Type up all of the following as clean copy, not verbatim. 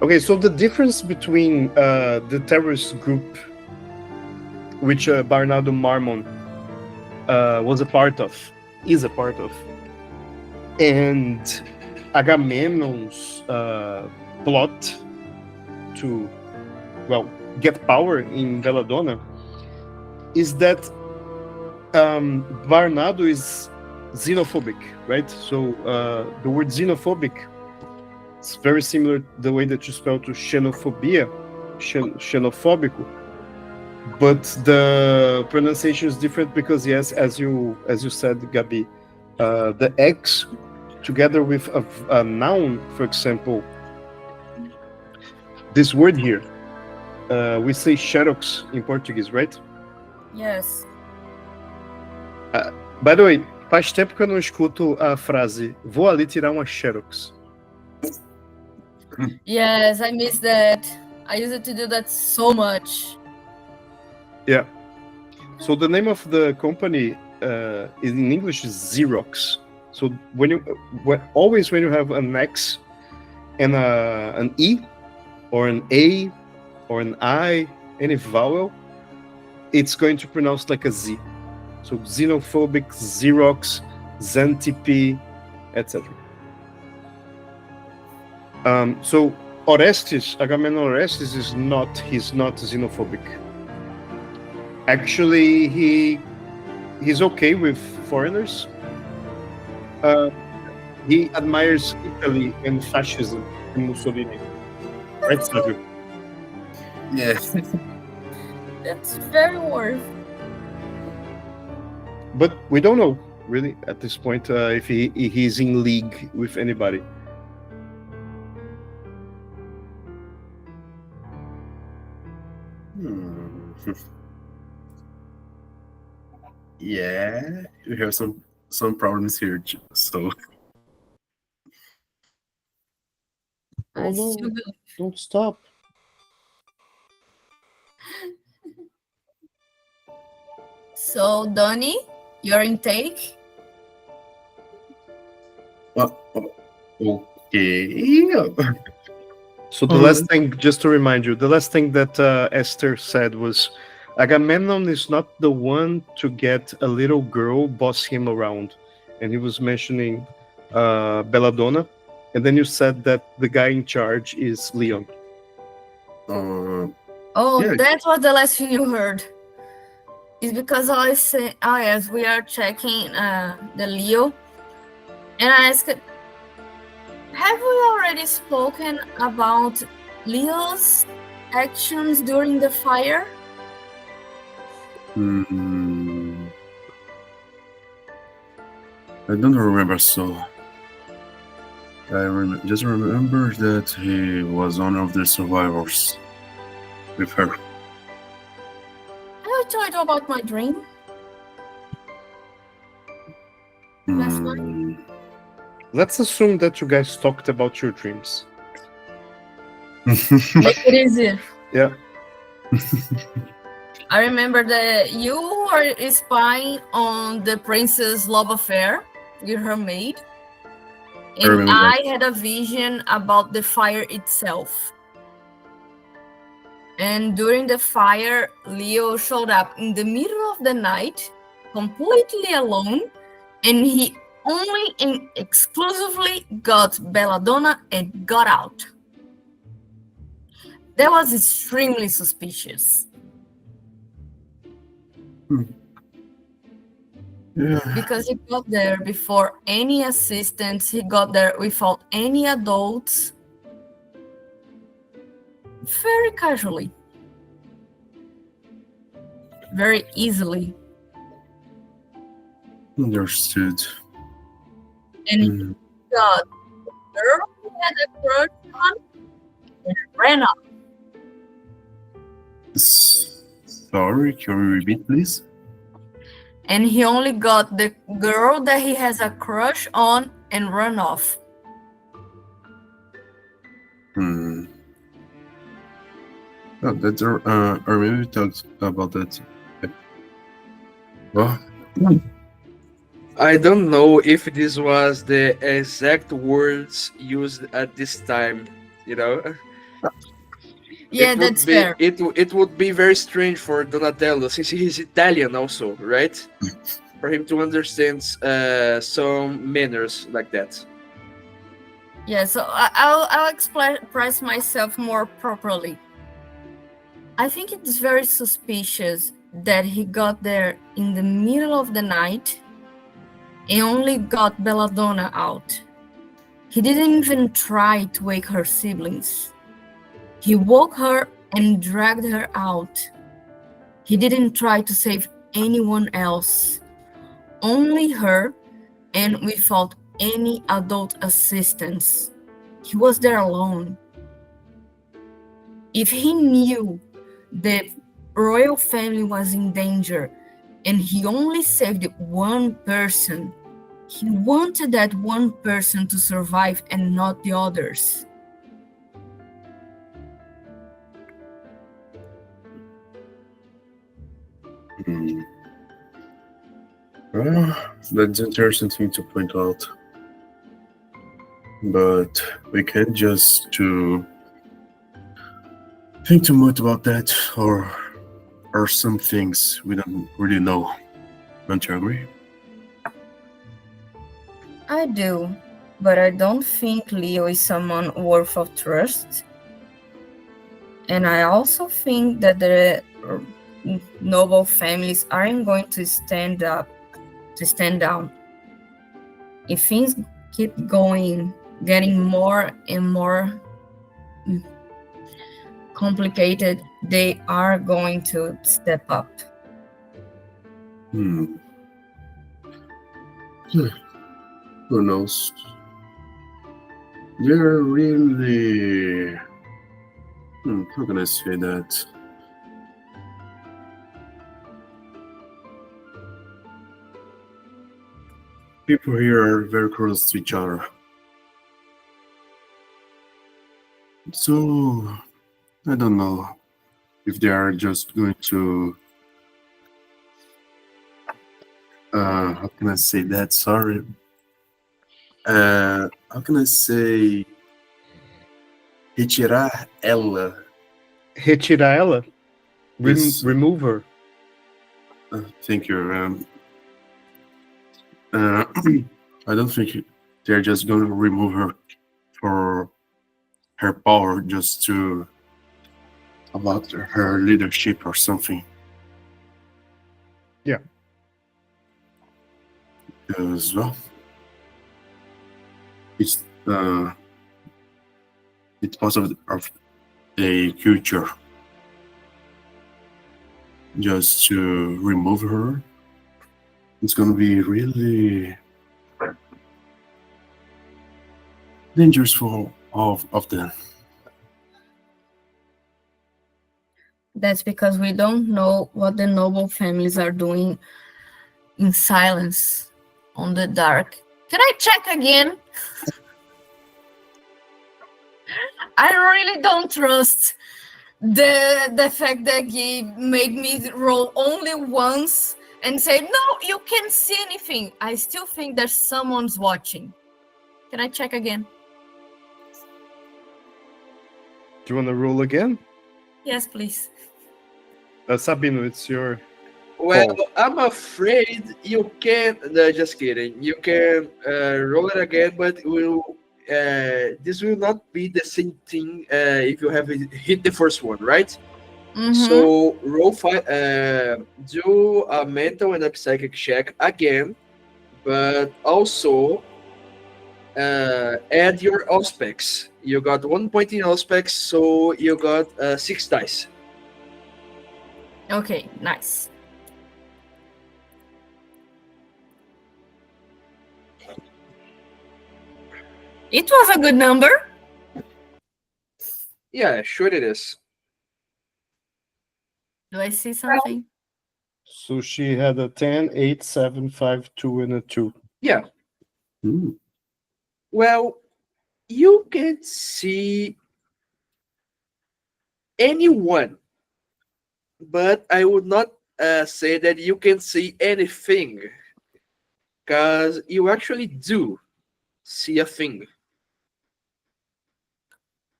Okay, so the difference between the terrorist group, which Bernardo Marmon was a part of, is a part of, and Agamemnon's plot to, well, get power in Belladonna is that Bernardo is xenophobic, right? So the word xenophobic, it's very similar the way that you spell to xenophobia, xenophobico, but the pronunciation is different because yes, as you said, Gabi, the X together with a noun, for example, this word here, we say xerox in Portuguese, right? Yes. By the way, faz tempo que eu não escuto a frase vou ali tirar uma xerox. Yes, I miss that. I used to do that so much. Yeah. So the name of the company in English is Xerox. So always when you have an X and an E or an A or an I, any vowel, it's going to pronounce like a Z. So xenophobic, Xerox, Xantippe, etc. So Orestes, Agamemnon Orestes he's not xenophobic. Actually, he's okay with foreigners. He admires Italy and fascism and Mussolini. Right, Savio? Yes. That's very worth. But we don't know, really, at this point, if he's in league with anybody. Yeah, we have some problems here, so Don't stop. So, Donnie, your intake? okay. So the last thing, just to remind you, the last thing that Esther said was Agamemnon is not the one to get a little girl boss him around. And he was mentioning Belladonna. And then you said that the guy in charge is Leon. Oh, yeah. that was the last thing you heard. It's because I say, oh yes, we are checking the Leo. And I asked, have we already spoken about Leo's actions during the fire? I don't remember, so I just remember that he was one of the survivors with her. Have I told you about my dream? Last night? Let's assume that you guys talked about your dreams. Make it easy. Yeah. I remember that you were spying on the princess' love affair with her maid. And I had a vision about the fire itself. And during the fire, Leo showed up in the middle of the night, completely alone, and he only and exclusively got Belladonna and got out. That was extremely suspicious. Yeah. Because he got there before any assistants, he got there without any adults, very casually, very easily. Understood. And he got the girl he had a crush on and ran off. Sorry, can you repeat, please? And he only got the girl that he has a crush on and run off. Oh, that's or maybe we talked about that. Well, I don't know if this was the exact words used at this time, you know, Yeah, it would that's be fair. it would be very strange for Donatello, since he's Italian also, right? For him to understand some manners like that. Yeah, so I'll express myself more properly. I think it's very suspicious that he got there in the middle of the night and only got Belladonna out. He didn't even try to wake her siblings. He woke her and dragged her out. He didn't try to save anyone else, only her, and without any adult assistance. He was there alone. If he knew the royal family was in danger and he only saved one person, he wanted that one person to survive and not the others. Hmm. Well, that's interesting thing to point out. But we can't just to think too much about that, or some things we don't really know. Don't you agree? I do, but I don't think Leo is someone worth of trust. And I also think that the noble families aren't going to stand down. If things keep going, getting more and more complicated, they are going to step up. Hmm. Who knows? They're really. How can I say that? People here are very close to each other. So, I don't know if they are just going to. How can I say that? Sorry. How can I say? Retirar ela. Retirar ela. Yes. Remove her. Thank you. I don't think they're just going to remove her for her power just to about her leadership or something. Yeah. Because well, it's part of a culture. Just to remove her, it's gonna be really dangerous for all of them. That's because we don't know what the noble families are doing in silence on the dark. Can I check again? I really don't trust the fact that he made me roll only once and say, no, you can't see anything. I still think there's someone's watching. Can I check again? Do you want to roll again? Yes, please. Sabino, it's your Well, call. I'm afraid you can. No, just kidding. You can roll it again, but this will not be the same thing if you have hit the first one, right? Mhm. So roll five. Do a mental and a psychic check again, but also add your auspex. You got 1 point in auspex, so you got 6 dice. Okay, nice. It was a good number. Yeah, sure it is. Do I see something? So she had a 10, 8, 7, 5, 2, and a 2. Yeah. Hmm. Well, you can see anyone, but I would not say that you can see anything, because you actually do see a thing.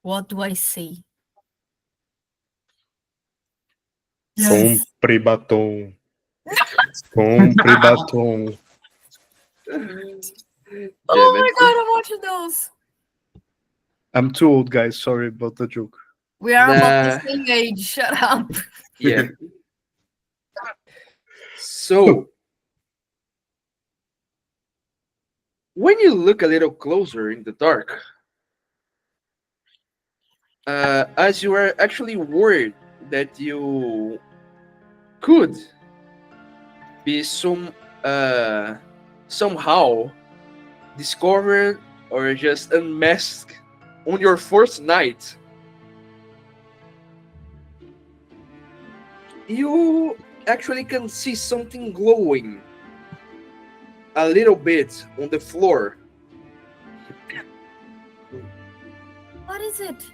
What do I see? Yes. Compre batom. Compre batom. Oh Damn my it. god, I'm watching those. I'm too old, guys. Sorry about the joke. We are about the Nah, same age. Shut up. yeah. So, when you look a little closer in the dark, as you are actually worried that you could be somehow discovered or just unmasked on your first night, you actually can see something glowing a little bit on the floor, What is it?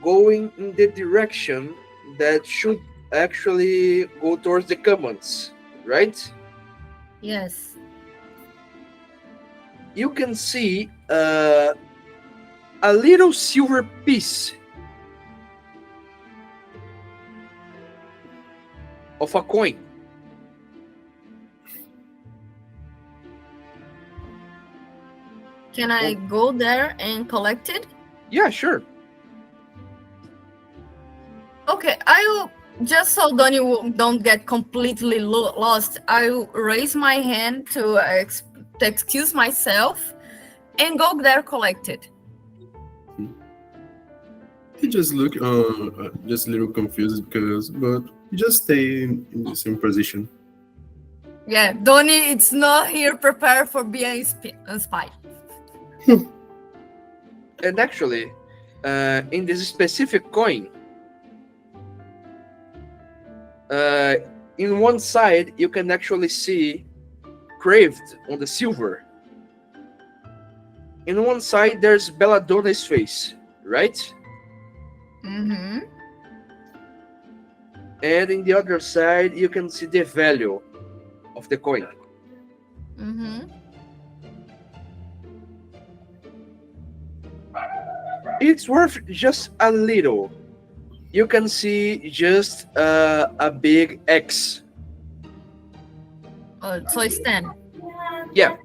going in the direction that should actually go towards the commons, right? Yes. You can see a little silver piece of a coin. Can I go there and collect it? Yeah, sure. Okay, I will just so Donnie don't get completely lost. I will raise my hand to excuse myself and go there collect it. He just look just a little confused but he just stay in the same position. Yeah, Donnie, it's not here prepared for being a spy. And actually, in this specific coin, in one side you can actually see craved on the silver. In one side there's Belladonna's face, right? Mm-hmm. And in the other side you can see the value of the coin. Mm-hmm. It's worth just a little. You can see just a big X. So it's 10. Yeah,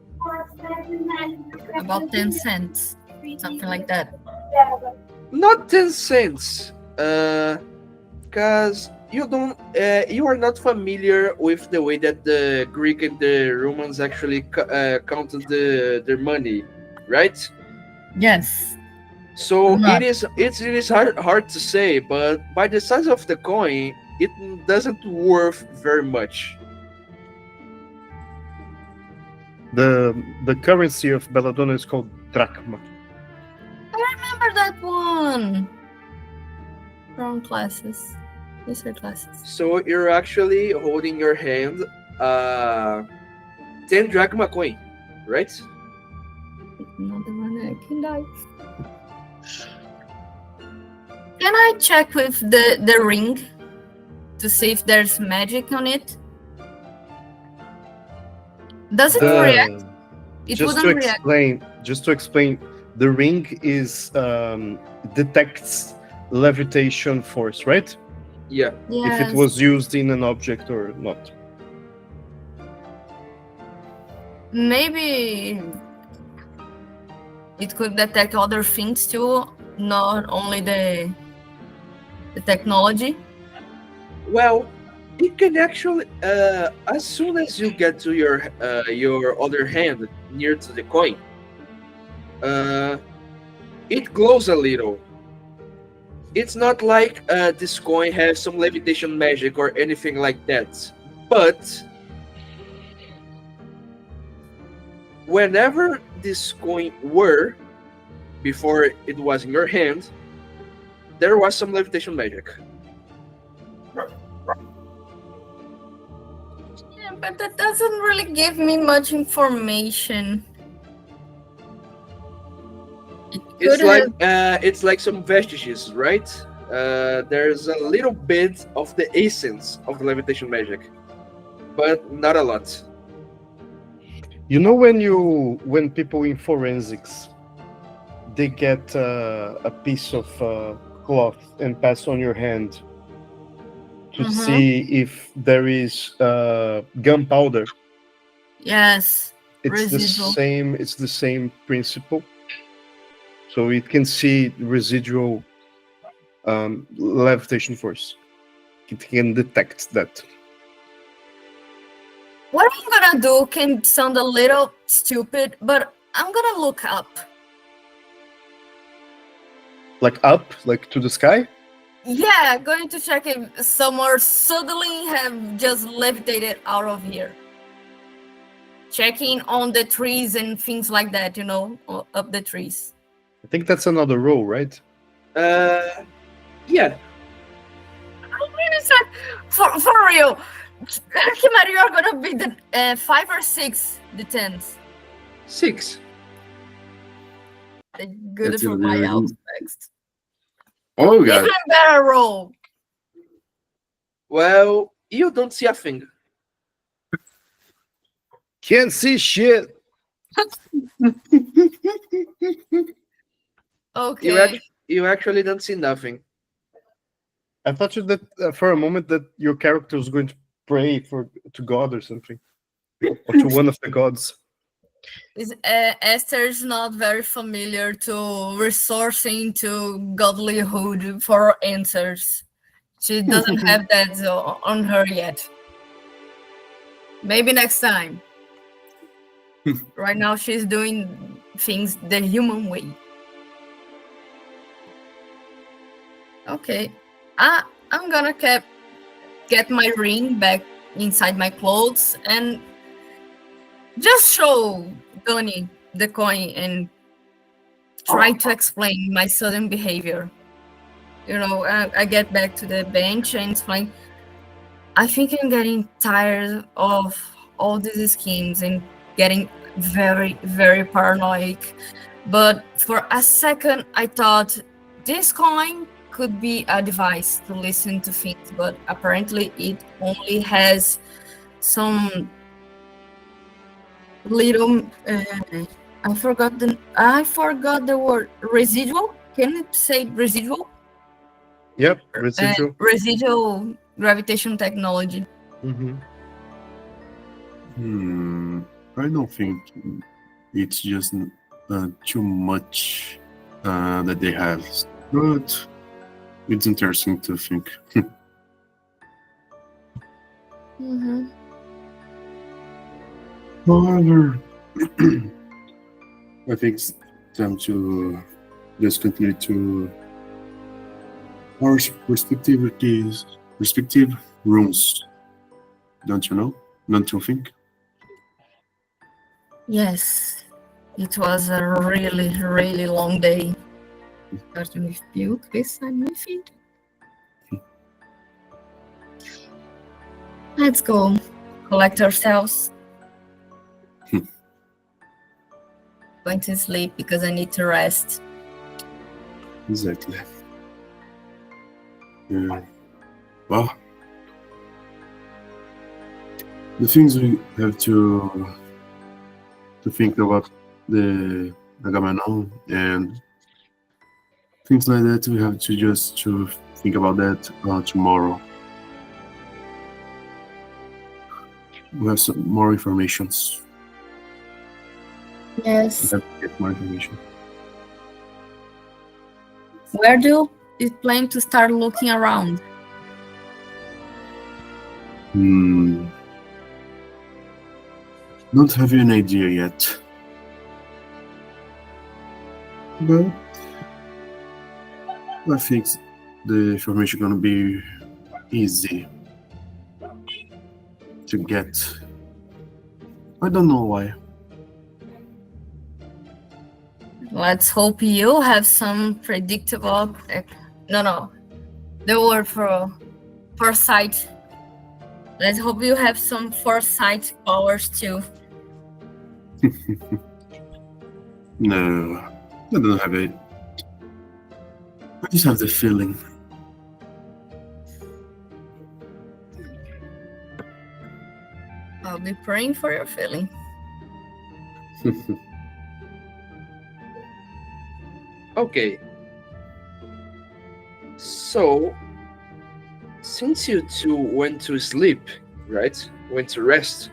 About 10 cents. Something like that. not 10 cents. Because you are not familiar with the way that the Greek and the Romans actually counted their money, right? Yes. So Not. it is hard to say, but by the size of the coin, it doesn't worth very much. The currency of Belladonna is called drachma. I remember that one from classes. History classes. So you're actually holding your hand 10 drachma coin, right? Another one I can die. Can I check with the ring to see if there's magic on it? Does it react? It just wouldn't to react. explain, the ring is detects levitation force, right? Yeah. Yes. If it was used in an object or not. Maybe it could detect other things too, not only the technology. Well, it can actually, as soon as you get to your other hand near to the coin, it glows a little. It's not like this coin has some levitation magic or anything like that, but whenever this coin were, before it was in your hand, there was some levitation magic. Yeah, but that doesn't really give me much information. It's like some vestiges, right? There's a little bit of the essence of the levitation magic, but not a lot. You know when people in forensics they get a piece of cloth and pass on your hand, to Mhm. see if there is gunpowder. Yes. It's Residual. the same principle. So it can see residual levitation force. It can detect that. What I'm gonna do can sound a little stupid, but I'm gonna look up. Like up, like to the sky. Yeah, going to check if somewhere suddenly have just levitated out of here. Checking on the trees and things like that, up the trees. I think that's another roll, right? Yeah. Really sad. For real, Kimari, you're gonna be the 5 or 6, the 10s. 6. Good That's for gonna my be- elves next. Oh Even god. better roll. Well, you don't see a thing. Can't see shit. Okay. You actually don't see nothing. I thought you that for a moment that your character was going to pray to God or something, or to one of the gods. Esther's not very familiar to resourcing to godlyhood for answers. She doesn't have that on her yet. Maybe next time. Right now, she's doing things the human way. Okay, I'm gonna get my ring back inside my clothes and just show Donnie the coin and try to explain my sudden behavior. I get back to the bench and explain. I think I'm getting tired of all these schemes and getting very, very paranoid. But for a second, I thought this coin could be a device to listen to things, but apparently it only has some little. I forgot the word residual. Can it say residual? Yep, residual. Residual gravitation technology. Mm-hmm. I don't think it's just too much that they have, but it's interesting to think. Mm-hmm. However, I think it's time to just continue to our respective rooms. Don't you know? Don't you think? Yes, it was a really, really long day. Starting with puke beside my feet. Let's go collect ourselves. Going to sleep because I need to rest. Exactly. Yeah. Well, the things we have to think about the Agamemnon and things like that, we have to just to think about that tomorrow. We have some more informations. Yes. We have to get more information. Where do you plan to start looking around? Don't have an idea yet. But I think the information gonna be easy to get. I don't know why. Let's hope you have some predictable. No. The word for foresight. Let's hope you have some foresight powers too. No, I don't have it. I just have the feeling. I'll be praying for your feeling. Okay. So, since you two went to sleep, right? Went to rest.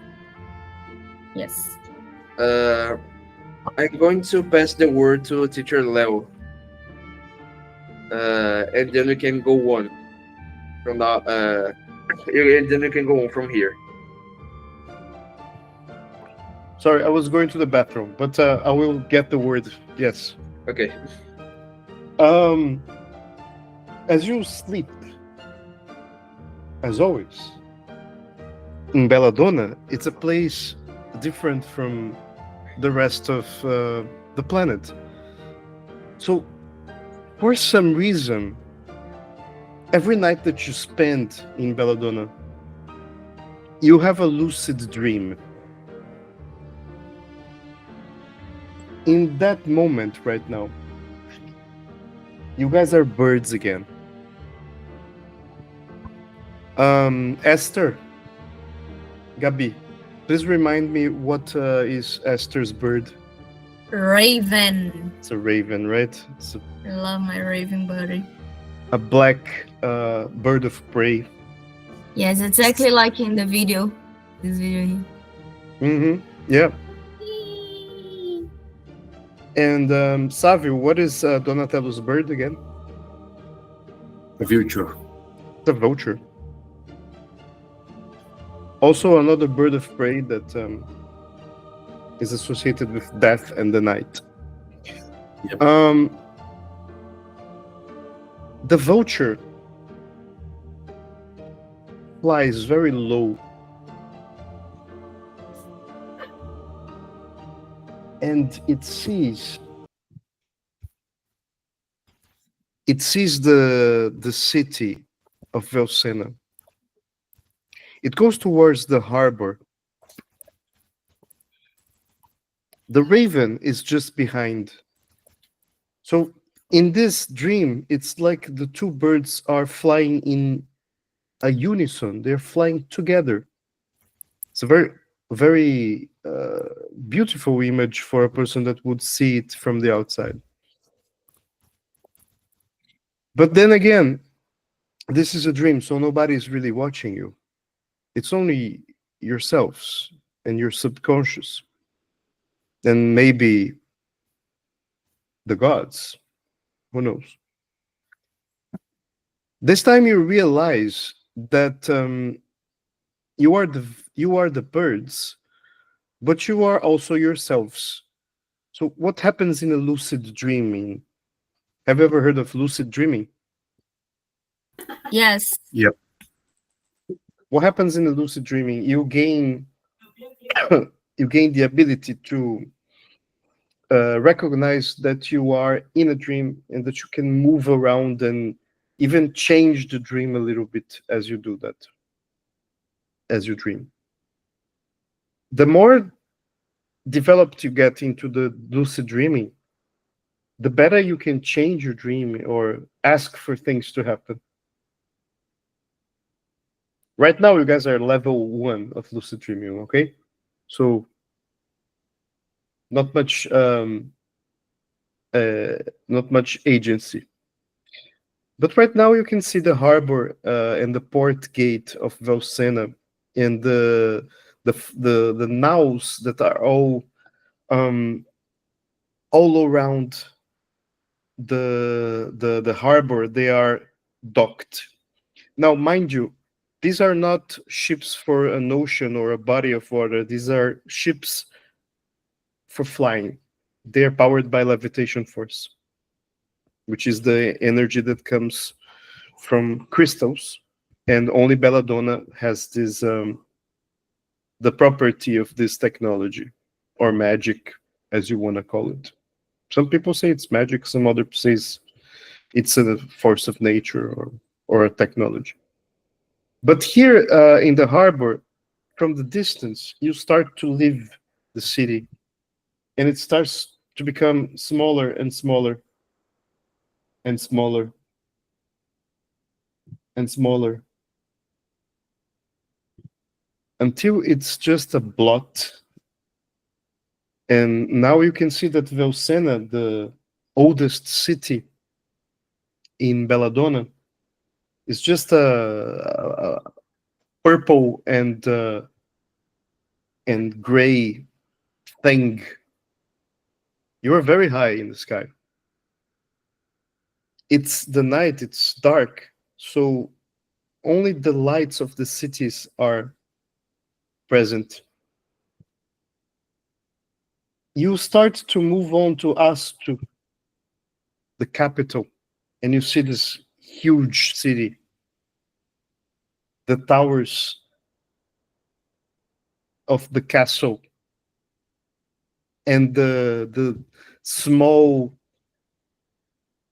Yes. I'm going to pass the word to Teacher Leo, and then we can go on from now. And then we can go on from here. Sorry, I was going to the bathroom, but I will get the word. Yes. Okay. Um, as you sleep, as always, in Belladonna, it's a place different from the rest of the planet. So, for some reason, every night that you spend in Belladonna, you have a lucid dream. In that moment right now, you guys are birds again. Esther, Gabi, please remind me what is Esther's bird? Raven. It's a raven, right? It's I love my raven buddy. a black bird of prey. Yes, exactly like in the video. This video here. Mm-hmm. Yeah. And Savio, what is Donatello's bird again? The future. The vulture. Also, another bird of prey that is associated with death and the night. Yep. The vulture flies very low, and it sees the city of Velcena. It goes towards the harbor. The raven is just behind. So in this dream, it's like the two birds are flying in a unison. They're flying together. It's a very beautiful image for a person that would see it from the outside. But then again, this is a dream, so nobody's really watching you. It's only yourselves and your subconscious, and maybe the gods. Who knows? This time you realize that you are the birds, but you are also yourselves. So what happens in a lucid dreaming? Have you ever heard of lucid dreaming? Yes. Yep. What happens in a lucid dreaming? You gain the ability to recognize that you are in a dream and that you can move around and even change the dream a little bit as you do that, as you dream. The more developed you get into the lucid dreaming, the better you can change your dream or ask for things to happen. Right now, you guys are level 1 of lucid dreaming, okay? So not much agency. But right now you can see the harbor and the port gate of Velcena and the naws that are all around the harbor. They are docked. Now, mind you, these are not ships for an ocean or a body of water. These are ships for flying. They are powered by levitation force, which is the energy that comes from crystals, and only Belladonna has this the property of this technology, or magic, as you want to call it. Some people say it's magic, some others say it's a force of nature or a technology. But here in the harbor, from the distance, you start to leave the city, and it starts to become smaller and smaller and smaller and smaller until it's just a blot. And now you can see that Velcena, the oldest city in Belladonna, It's just a purple and gray thing. You are very high in the sky. It's the night, it's dark, so only the lights of the cities are present. You start to move on to Astu, the capital, and you see this huge city, the towers of the castle, and the small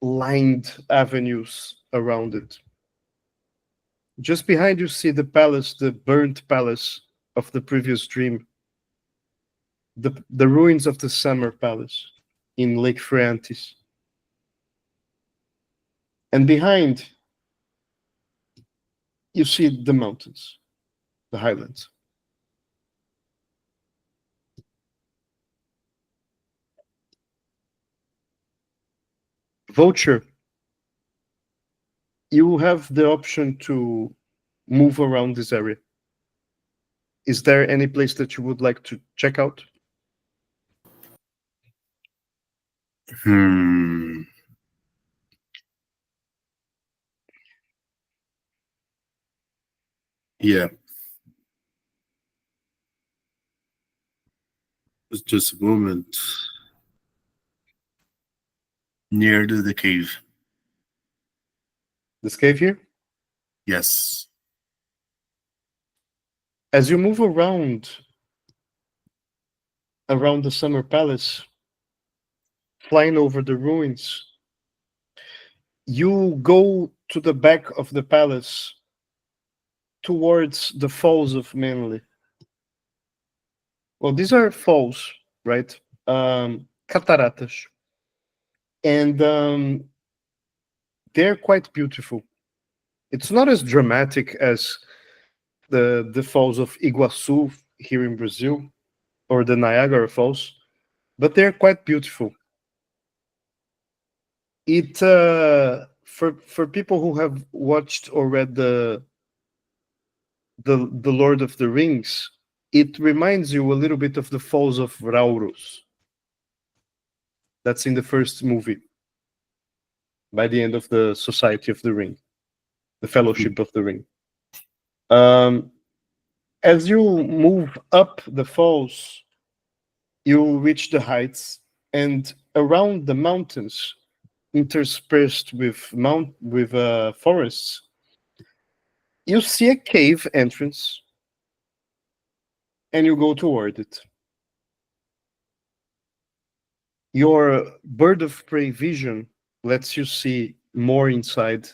lined avenues around it. Just behind you see the palace, the burnt palace of the previous dream, the ruins of the summer palace in Lake Phreantis. And behind you see the mountains, the highlands. Vulture, you have the option to move around this area. Is there any place that you would like to check out? Hmm. Yeah. Just a moment. Near to the cave. This cave here? Yes. As you move around the summer palace, flying over the ruins, you go to the back of the palace towards the falls of Manly. Well, these are falls, right? Cataratas. And they're quite beautiful. It's not as dramatic as the falls of Iguaçu here in Brazil or the Niagara Falls, but they're quite beautiful. It for people who have watched or read the Lord of the Rings, it reminds you a little bit of the Falls of Rauros. That's in the first movie. By the end of the Society of the Ring, the Fellowship of the Ring. As you move up the falls, you reach the heights, and around the mountains, interspersed with forests, you see a cave entrance, and you go toward it. Your bird of prey vision lets you see more inside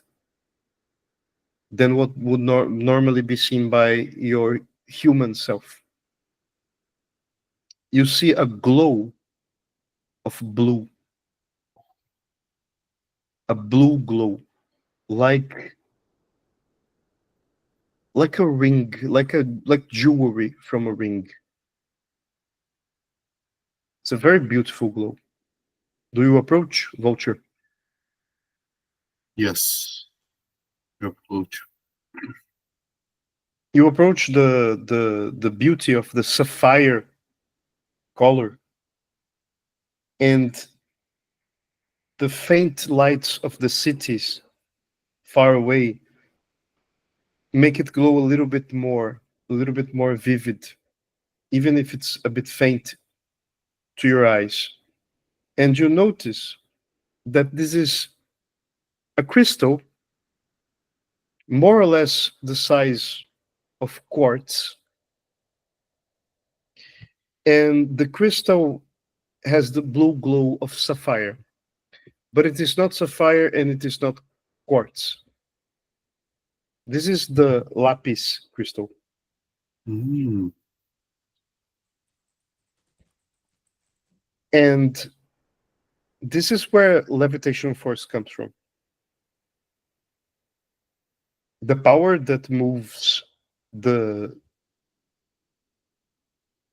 than what would normally be seen by your human self. You see a glow of blue, a blue glow, like a ring, like jewelry from a ring. It's a very beautiful glow. Do you approach, Vulture? Yes. Your approach. You approach the beauty of the sapphire color and the faint lights of the cities far away make it glow a little bit more vivid, even if it's a bit faint to your eyes. And you notice that this is a crystal more or less the size of quartz. And the crystal has the blue glow of sapphire, but it is not sapphire and it is not quartz. This is the lapis crystal. Mm. And this is where levitation force comes from. The power that moves the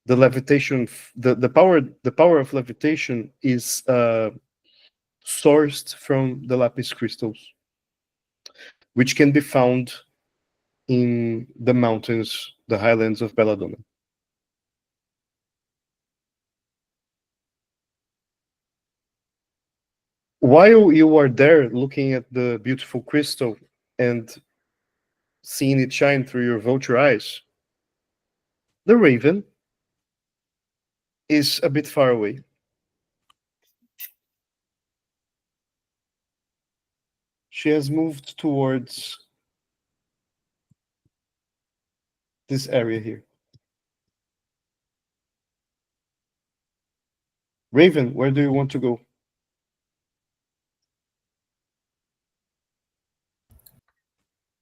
levitation, the power of levitation is sourced from the lapis crystals. which can be found in the mountains, the highlands of Belladonna. While you are there looking at the beautiful crystal and seeing it shine through your vulture eyes, the raven is a bit far away. She has moved towards this area here. Raven, where do you want to go?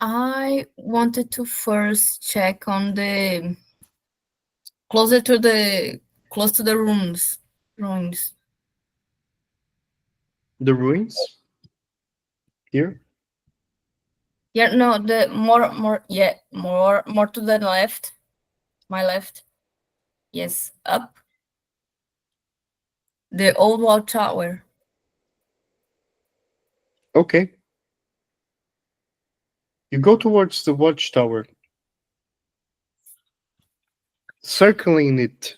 I wanted to first check on the close to the ruins. The ruins? Here? Yeah, no, the more to the left. My left. Yes, up. The old watchtower. Okay. You go towards the watchtower. Circling it,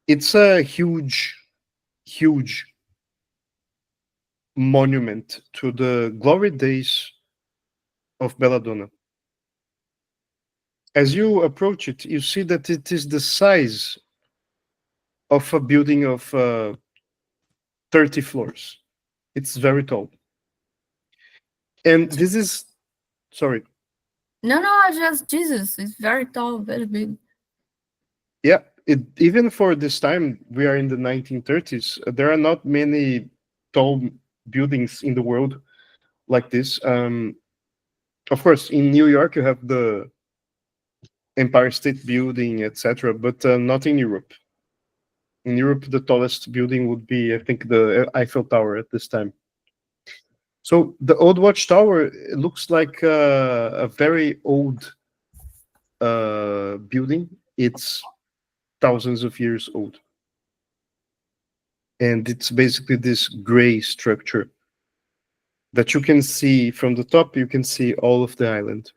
it's a huge, huge monument to the glory days of Belladonna. As you approach it, you see that it is the size of a building of 30 floors. It's very tall. And this is, sorry, No, I just Jesus. It's very tall, very big. yeah, even for this time, we are in the 1930s. There are not many tall buildings in the world like this. Of course, in New York, you have the Empire State Building, etc., but not in Europe. In Europe, the tallest building would be, I think, the Eiffel Tower at this time. So the old watchtower looks like a very old building. It's thousands of years old. And it's basically this gray structure that you can see from the top. You can see all of the island.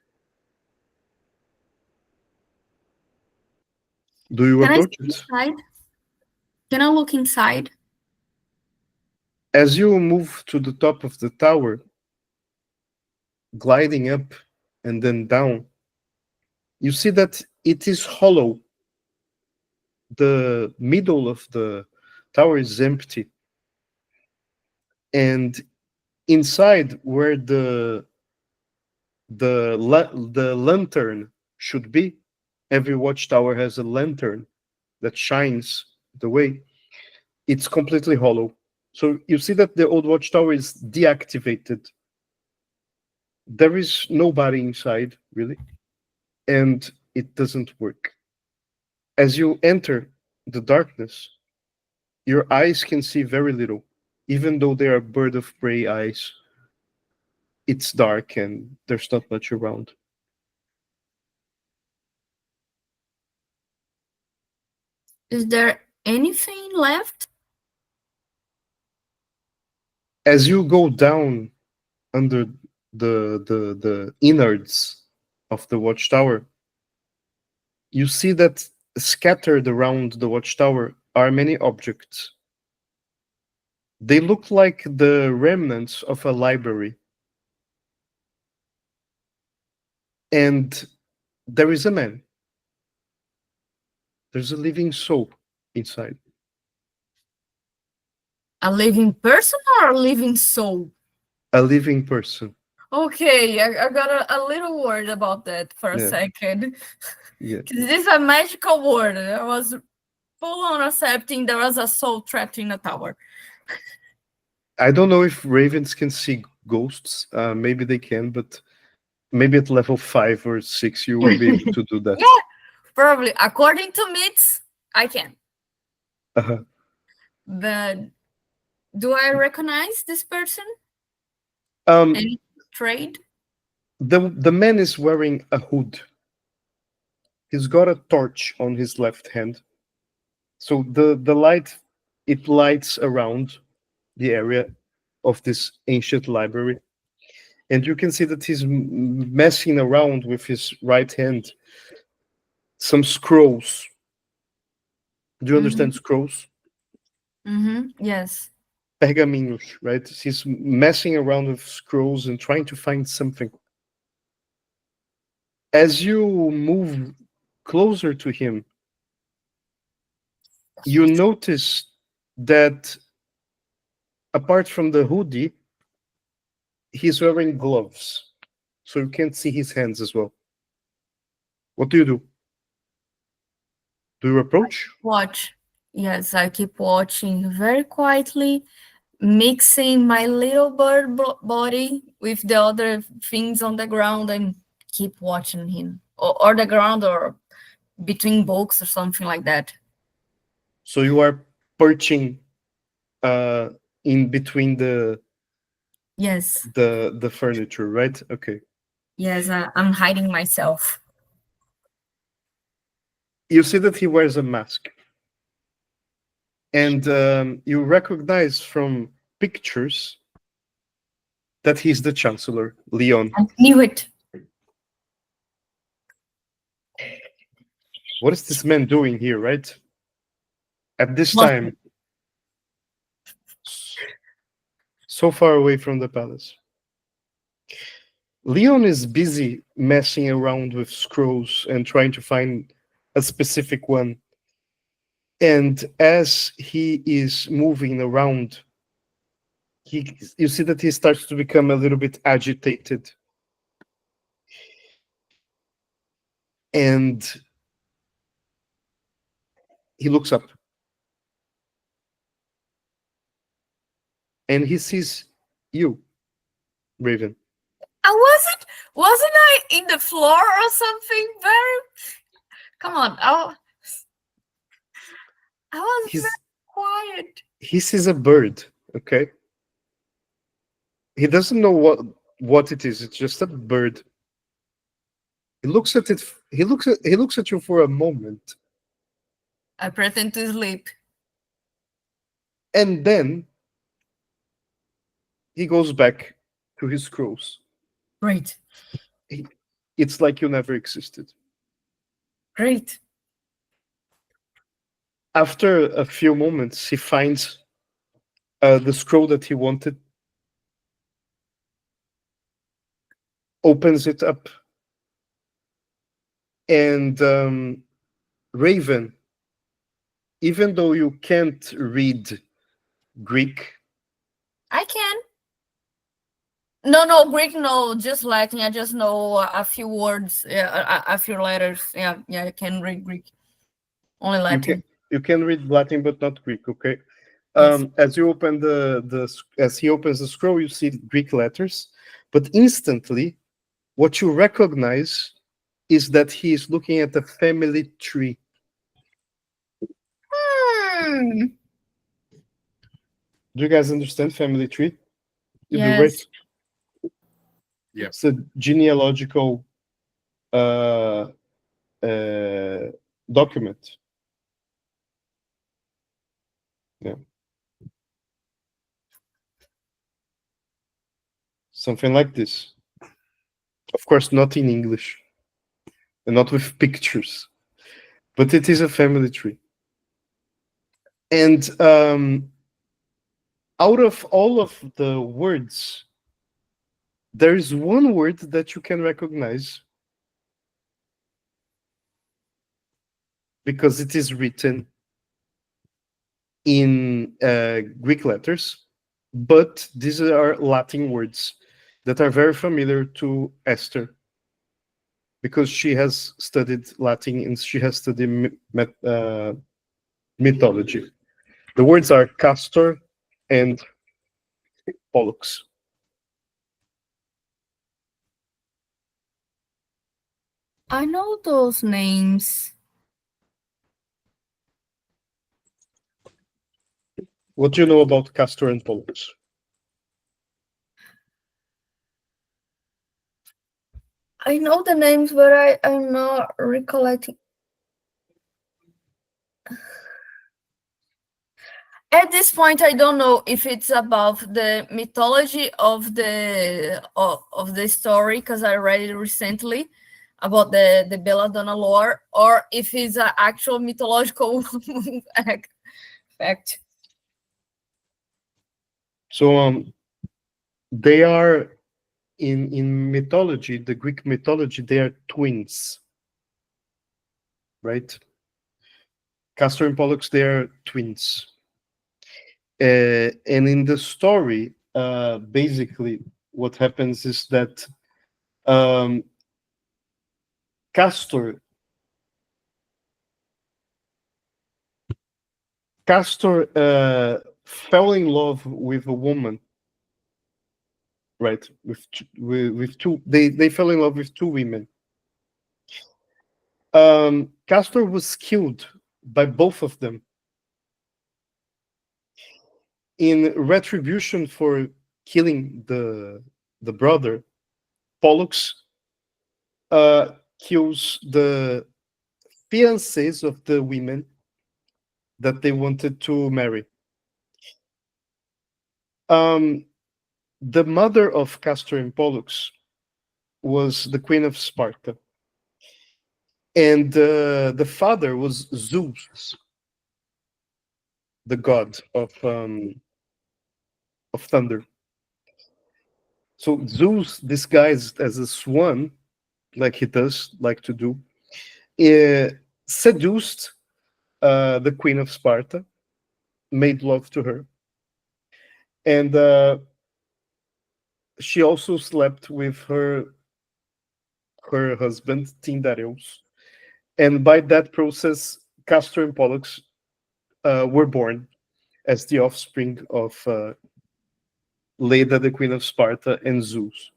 Do you Can I approach see it? inside? Can I look inside? As you move to the top of the tower, gliding up and then down, you see that it is hollow. The middle of the tower is empty. And inside, where the lantern should be, every watchtower has a lantern that shines the way. It's completely hollow. So you see that the old watchtower is deactivated. There is nobody inside, really, and it doesn't work. As you enter the darkness, your eyes can see very little, even though they are bird of prey eyes. It's dark and there's not much around. Is there anything left? As you go down under the innards of the watchtower, you see that scattered around the watchtower are many objects. They look like the remnants of a library. And there is a man. There's a living soul inside. A living person or a living soul? A living person. Okay, I got a little worried about that for a Yeah. second. Yeah. Because this is a magical world. I was full on accepting there was a soul trapped in a tower. I don't know if ravens can see ghosts. Maybe they can, but maybe at level 5 or 6 you will be able to do that. Yeah, probably. According to myths, I can. Uh-huh. But do I recognize this person? Um, Any trade? the man is wearing a hood. He's got a torch on his left hand. So the light, it lights around the area of this ancient library. and you can see that he's messing around with his right hand some scrolls. Do you understand scrolls? Yes. Pergaminhos, right? He's messing around with scrolls and trying to find something. As you move closer to him, you notice that apart from the hoodie, he's wearing gloves, so you can't see his hands as well. What do you do? Do you approach? Watch. Yes, I keep watching very quietly, mixing my little bird body with the other things on the ground and keep watching him. Or the ground or between books or something like that. So you are perching in between Yes. the furniture, right? Okay. Yes, I'm hiding myself. You see that he wears a mask, and you recognize from pictures that he's the Chancellor, Leon. I knew it. What is this man doing here, right? At this What? time, so far away from the palace. Leon is busy messing around with scrolls and trying to find a specific one. And as he is moving around, you see that he starts to become a little bit agitated. And he looks up. And he sees you, Raven. Wasn't I in the floor or something? Very come on. I was He's, very quiet. he sees a bird, okay? He doesn't know what it is. It's just a bird. He looks at it. He looks at you for a moment, I pretend to sleep. and then he goes back to his scrolls. Great. It's like you never existed. Great. After a few moments, he finds the scroll that he wanted, opens it up, and Raven, even though you can't read Greek, I can. No, Greek, no, just Latin. I just know a few words, a few letters. Yeah, I can read Greek. Only Latin. you can read Latin but not Greek. Okay. Yes. As you open as he opens the scroll, you see Greek letters, but instantly, what you recognize is that he is looking at the family tree. Hmm. Do you guys understand family tree? You do, Yes. right? Yeah. It's a genealogical document. Yeah. Something like this. Of course, not in English and not with pictures, but it is a family tree. And out of all of the words, there is one word that you can recognize because it is written in Greek letters, but these are Latin words that are very familiar to Esther because she has studied Latin and she has studied mythology. The words are castor and pollux. I know those names. What do you know about castor and pollux? I know the names, but I'm not recollecting. At this point, I don't know if it's about the mythology of the story, because I read it recently about the Belladonna lore, or if it's an actual mythological fact. So they are in mythology, the Greek mythology, they are twins, right? Castor and Pollux, they are twins. And in the story, basically, what happens is that Castor fell in love with a woman, right? With two, they fell in love with two women. Castor was killed by both of them in retribution for killing the brother. Pollux kills the fiancés of the women that they wanted to marry. The mother of Castor and Pollux was the Queen of Sparta, and the father was Zeus, the god of thunder. So Zeus, disguised as a swan, like he does like to do, seduced the Queen of Sparta, made love to her, and she also slept with her husband Tyndareus, and by that process, Castor and Pollux were born as the offspring of Leda, the Queen of Sparta, and Zeus.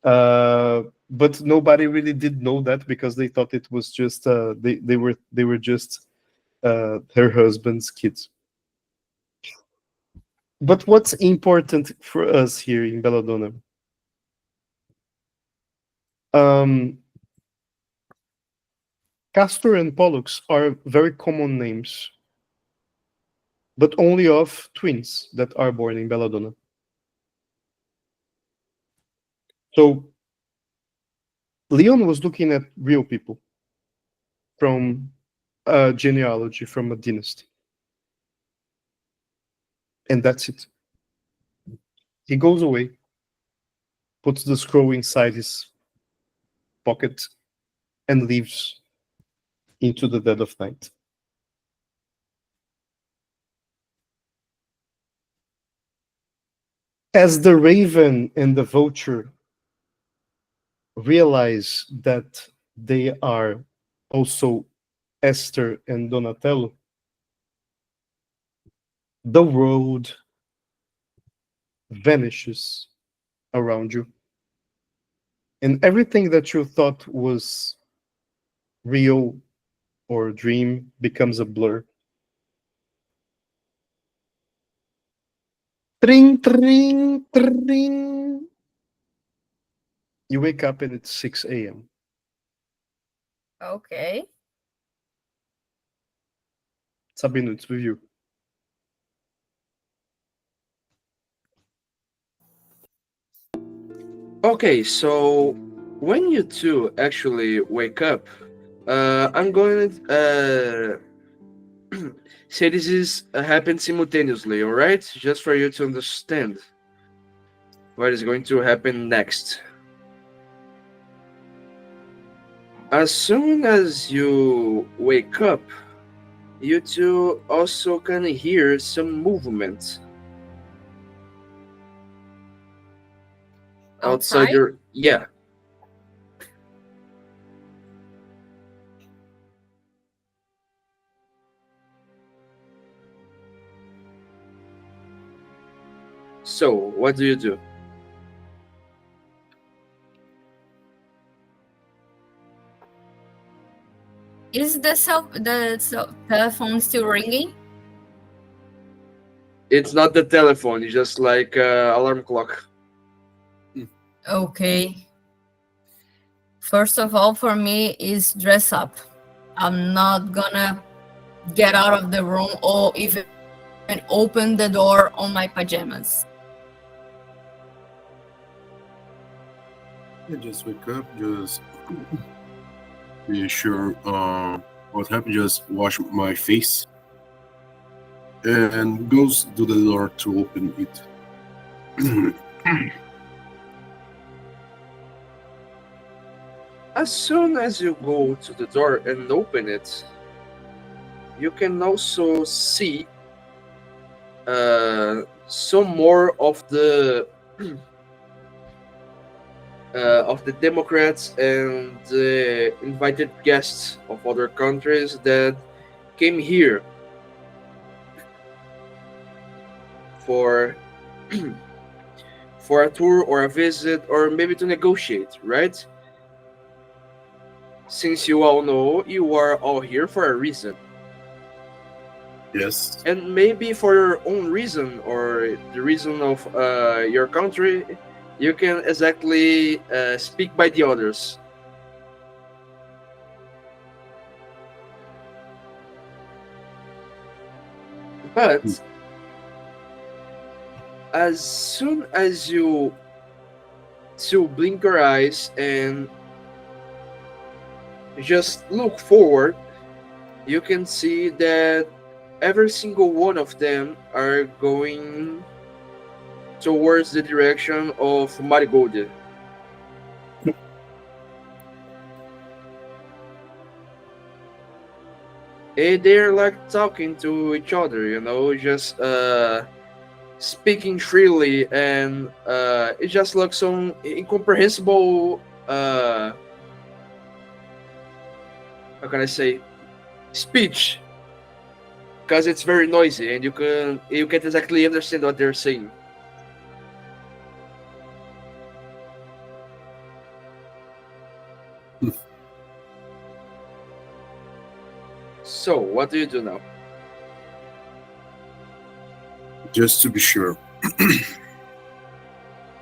But nobody really did know that because they thought it was just they were just her husband's kids. But what's important for us here in Belladonna? Castor and Pollux are very common names, but only of twins that are born in Belladonna. So Leon was looking at real people from a genealogy, from a dynasty. And that's it. He goes away, puts the scroll inside his pocket, and leaves into the dead of night. As the raven and the vulture realize that they are also Esther and Donatello, the world vanishes around you. And everything that you thought was real or a dream becomes a blur. Tring, tring, tring. You wake up and it's 6 a.m. Okay. Sabino, it's with you. Okay, so when you two actually wake up, I'm going to say this is happened simultaneously, all right? Just for you to understand what is going to happen next. As soon as you wake up, you two also can hear some movement outside your So, what do you do? Is the telephone still ringing? It's not the telephone, it's just like alarm clock. Okay. First of all, for me, is dress up. I'm not gonna get out of the room or even and open the door on my pajamas. I just wake up, just be sure what happened, just wash my face and goes to the door to open it. As soon as you go to the door and open it, you can also see some more of the Democrats and the invited guests of other countries that came here for for a tour or a visit or maybe to negotiate, right? Since you all know you are all here for a reason. Yes. And maybe for your own reason or the reason of your country, you can exactly speak by the others. But as soon as you blink your eyes and just look forward, you can see that every single one of them are going towards the direction of Marigold. And they're like talking to each other, just speaking freely, and it just looks some incomprehensible. How can I say? Speech, because it's very noisy and you can't exactly understand what they're saying. So, what do you do now? Just to be sure.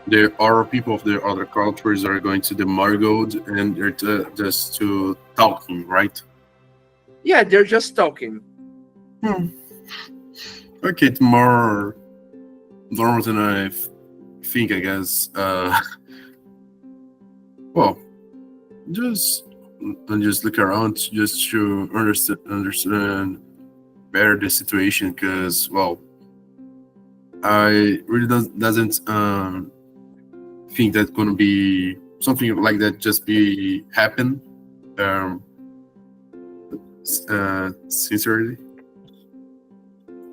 There are people of the other countries that are going to the Marigold and they're just to talking, right? Yeah, they're just talking. Okay, it's more normal than I think, I guess. Well, just look around just to understand better the situation, because I really doesn't think that gonna be something like that just be happen sincerely.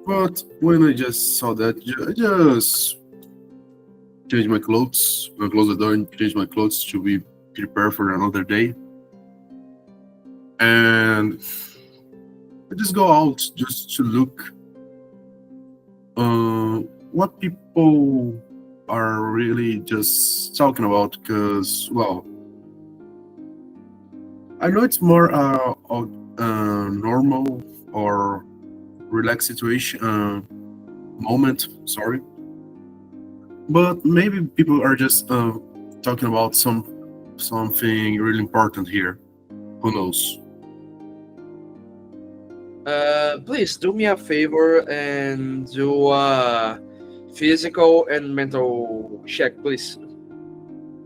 But when I just saw that, I just changed my clothes, I closed the door and changed my clothes to be prepared for another day. And I just go out just to look what people are really just talking about, because I know it's more normal or relaxed situation moment, sorry, but maybe people are just talking about something really important here. Who knows? Please do me a favor and do a physical and mental check, please.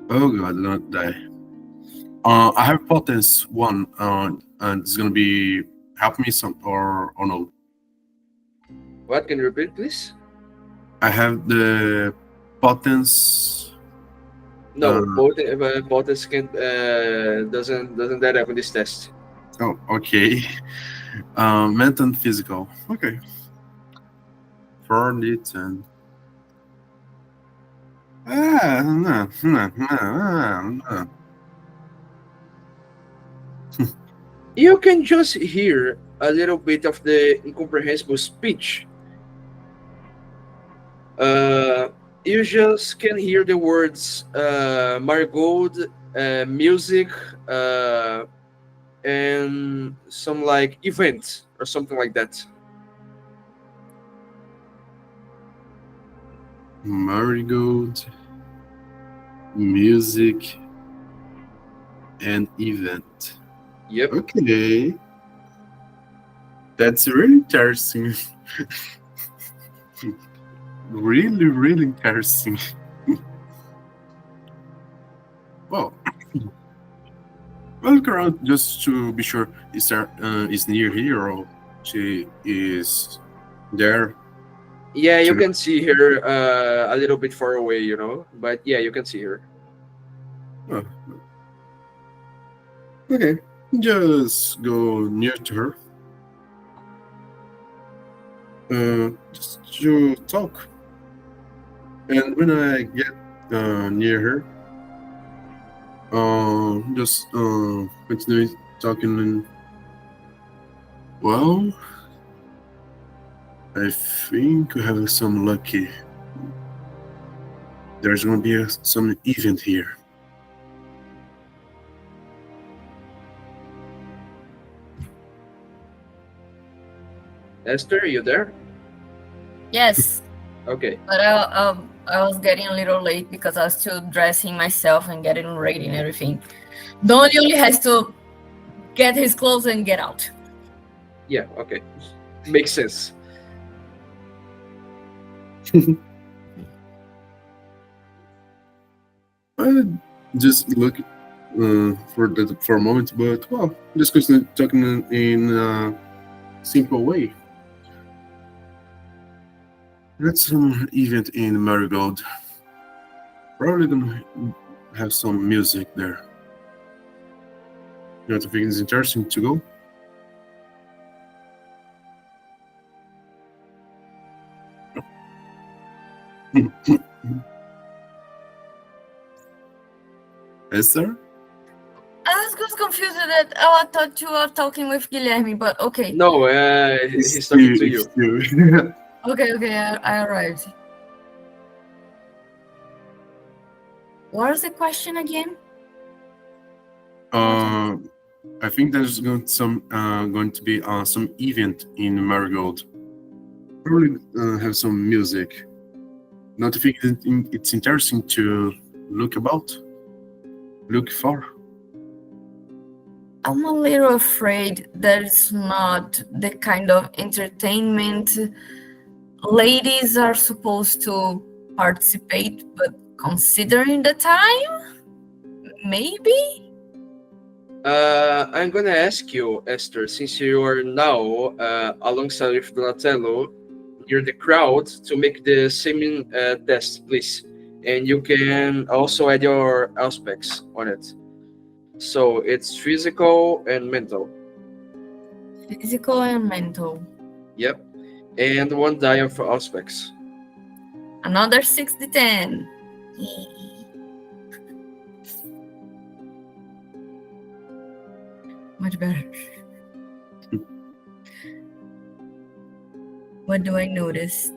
Oh god, don't die. I have potence 1, and it's gonna be help me some or no. What, can you repeat, please? I have the potence. No, Botas can doesn't that up in this test. Oh, okay. Mental and physical. Okay. 4d10. No. You can just hear a little bit of the incomprehensible speech. You just can hear the words Marigold, music, and some like event or something like that. Marigold, music, and event. Yep. Okay. That's really interesting. Really, really interesting. Well, I'll look around just to be sure is near here or she is there. Yeah, you Sure. can see her a little bit far away, but yeah, you can see her. Oh. Okay, just go near to her. Just to talk. And when I get near her, just continue talking. And, well, I think we have some lucky. There's gonna be some event here. Esther, you there? Yes, Okay. but I was getting a little late because I was still dressing myself and getting ready and everything. Don only has to get his clothes and get out. Yeah, okay. Makes sense. I just look for a moment, but well, just continue talking in a simple way. That's some event in Marigold. Probably gonna have some music there. You know, I think it's interesting to go. Esther? I was just confused with that. Oh, I thought you were talking with Guilherme, but okay. No, he's talking to you. you. Okay, I arrived. What was the question again? I think there's going to be some event in Marigold. Probably have some music. Not to think it's interesting to look for. I'm a little afraid that it's not the kind of entertainment ladies are supposed to participate, but considering the time, maybe? I'm gonna ask you, Esther, since you are now alongside with Donatello, you're the crowd, to make the same test, please. And you can also add your aspects on it. So it's physical and mental. Physical and mental. Yep. And one die of aspects. Another 60-10. Much better. What do I notice?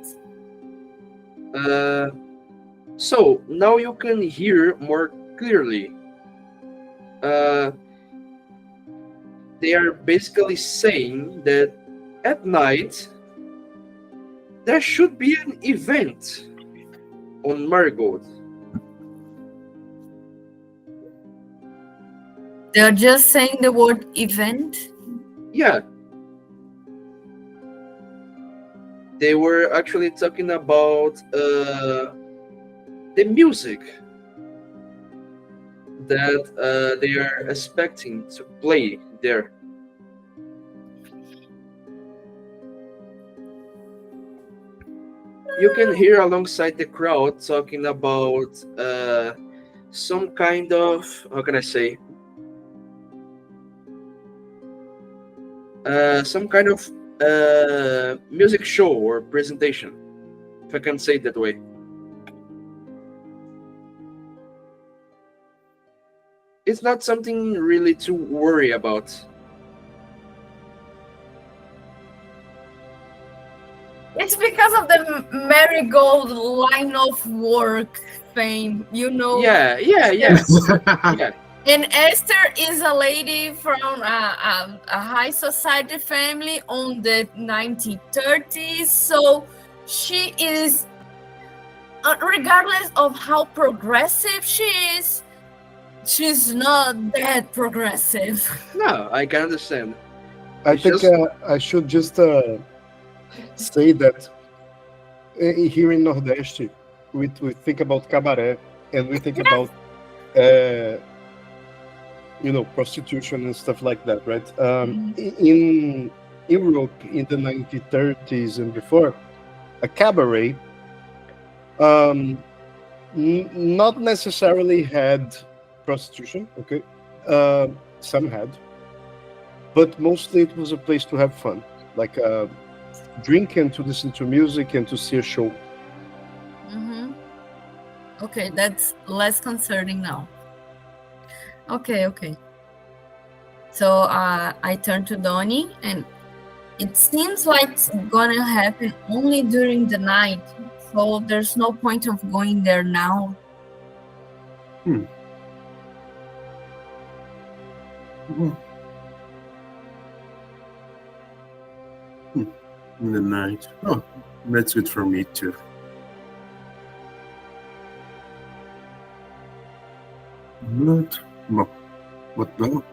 So now you can hear more clearly. They are basically saying that at night there should be an event on Marigold. They're just saying the word event. Yeah. They were actually talking about the music that they are expecting to play there. You can hear alongside the crowd talking about some kind of, how can I say, some kind of music show or presentation, if I can say it that way. It's not something really to worry about. It's because of the marigold line of work thing, you know. Yeah. Yeah. And Esther is a lady from a high society family on the 1930s. So she is, regardless of how progressive she is, she's not that progressive. No, I can understand. I It's think just- I should just say that here in Nordeste, we think about cabaret and we think Yes. about prostitution and stuff like that, right? In Europe in the 1930s and before, a cabaret not necessarily had prostitution. Okay, some had, but mostly it was a place to have fun, like drink and to listen to music and to see a show. Mm-hmm. Okay, that's less concerning now. Okay. So I turn to Donnie, and it seems like it's gonna happen only during the night. So there's no point of going there now. Mhm. In the night. Oh, that's good for me too. Not, but no.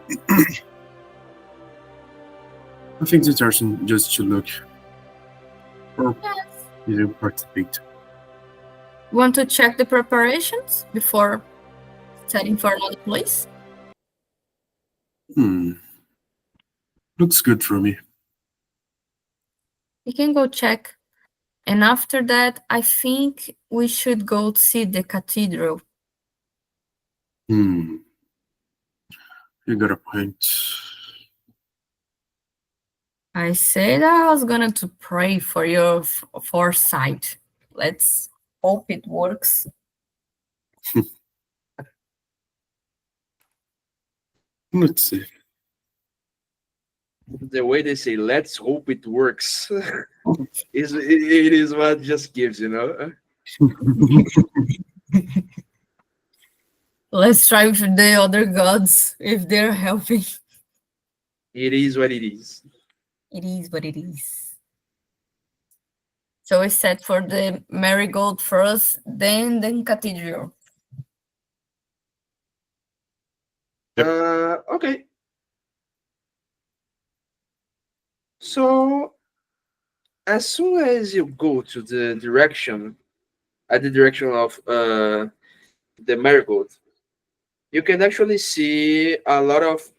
I think the person just should look or Yes. you participate. Want to check the preparations before setting for another place? Looks good for me. We can go check. And after that, I think we should go see the cathedral. You got a point. I said I was going to pray for your foresight. Let's hope it works. Let's see. The way they say, "Let's hope it works," it is what just gives, you know. Let's try with the other gods if they're helping. It is what it is. It is what it is. So we set for the marigold first, then the cathedral. Okay. So as soon as you go to the direction, at the direction of the marigold, you can actually see a lot of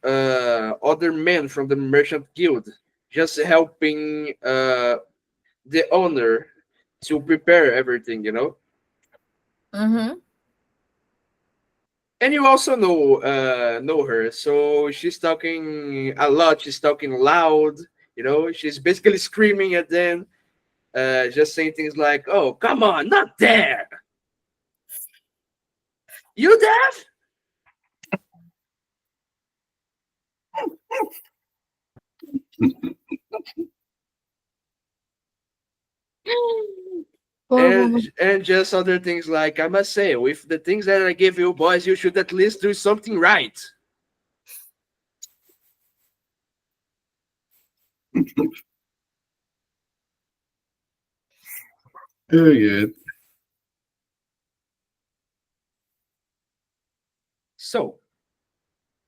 other men from the merchant guild just helping the owner to prepare everything, you know. Mm-hmm. And you also know her, so she's talking a lot. She's talking loud, you know. She's basically screaming at them, just saying things like, "Oh, come on, not there! You deaf?" And just other things like, "I must say, with the things that I give you, boys, you should at least do something right." Yeah. So,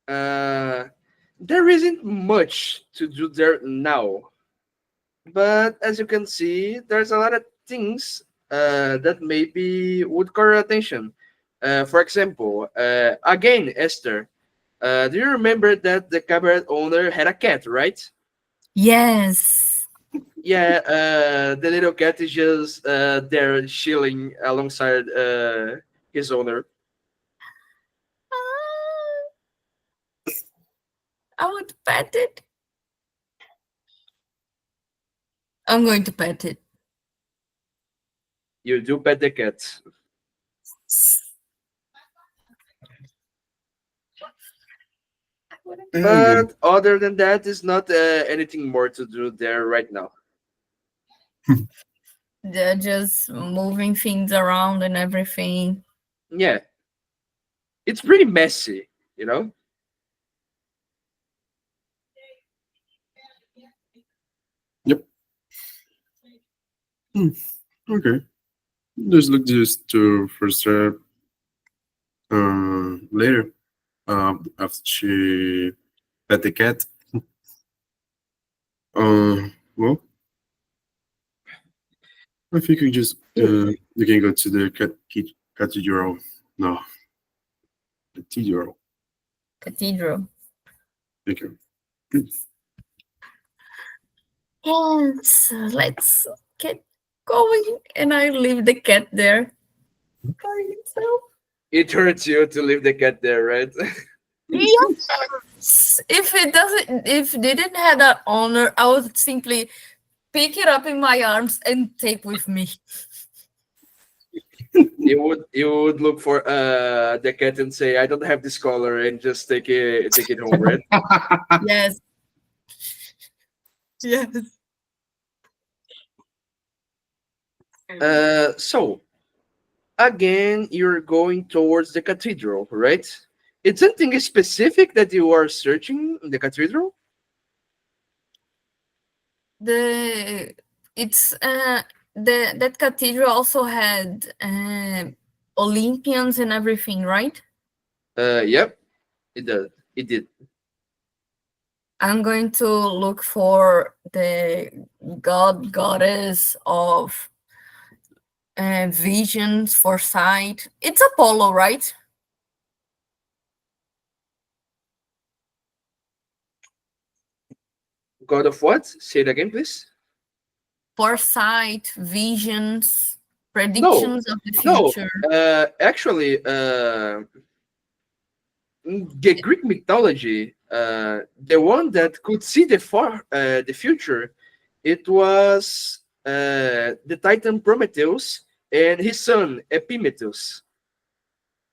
there isn't much to do there now, but as you can see, there's a lot of things that maybe would call your attention. For example, again, Esther, do you remember that the cabaret owner had a cat, right? Yes. Yeah, the little cat is just there chilling alongside his owner. I want to pet it. I'm going to pet it. You do pet the cat. But other than that, there's not anything more to do there right now. They're just moving things around and everything. Yeah. It's pretty messy, you know? Yep. Okay. Just look just to first later. After she pet the cat. Well, I think we just we can go to the cathedral. No, cathedral. Cathedral. Thank you. And so let's get going. And I leave the cat there by himself. It hurts you to leave the cat there, right? Yes. If they didn't have that honor, I would simply pick it up in my arms and take with me. You would look for the cat and say, "I don't have this collar," and just take it home, right? Yes. Yes. So again, you're going towards the cathedral, right? It's something specific that you are searching in the cathedral. The it's that cathedral also had Olympians and everything, right? Yep, it does. It did. I'm going to look for the goddess of visions, foresight. It's Apollo, right? God of what? Say it again, please. Foresight, visions, No, predictions of the no. future. Actually, the Greek mythology, the one that could see the future, it was the Titan Prometheus and his son Epimetheus.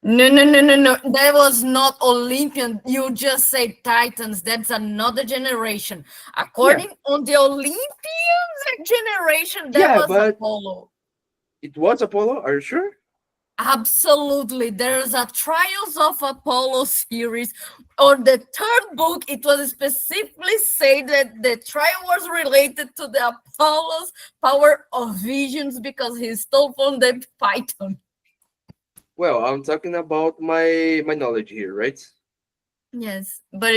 No, no, no, no, no. That was not Olympian. You just said Titans. That's another generation. According on the Olympians generation, that Yeah, was but Apollo. it was Apollo. Are you sure? Absolutely. There's a Trials of Apollo series. On the third book, it was specifically said that the trial was related to the Apollo's power of visions because he stole from the Python. Well, I'm talking about my knowledge here, right? Yes, but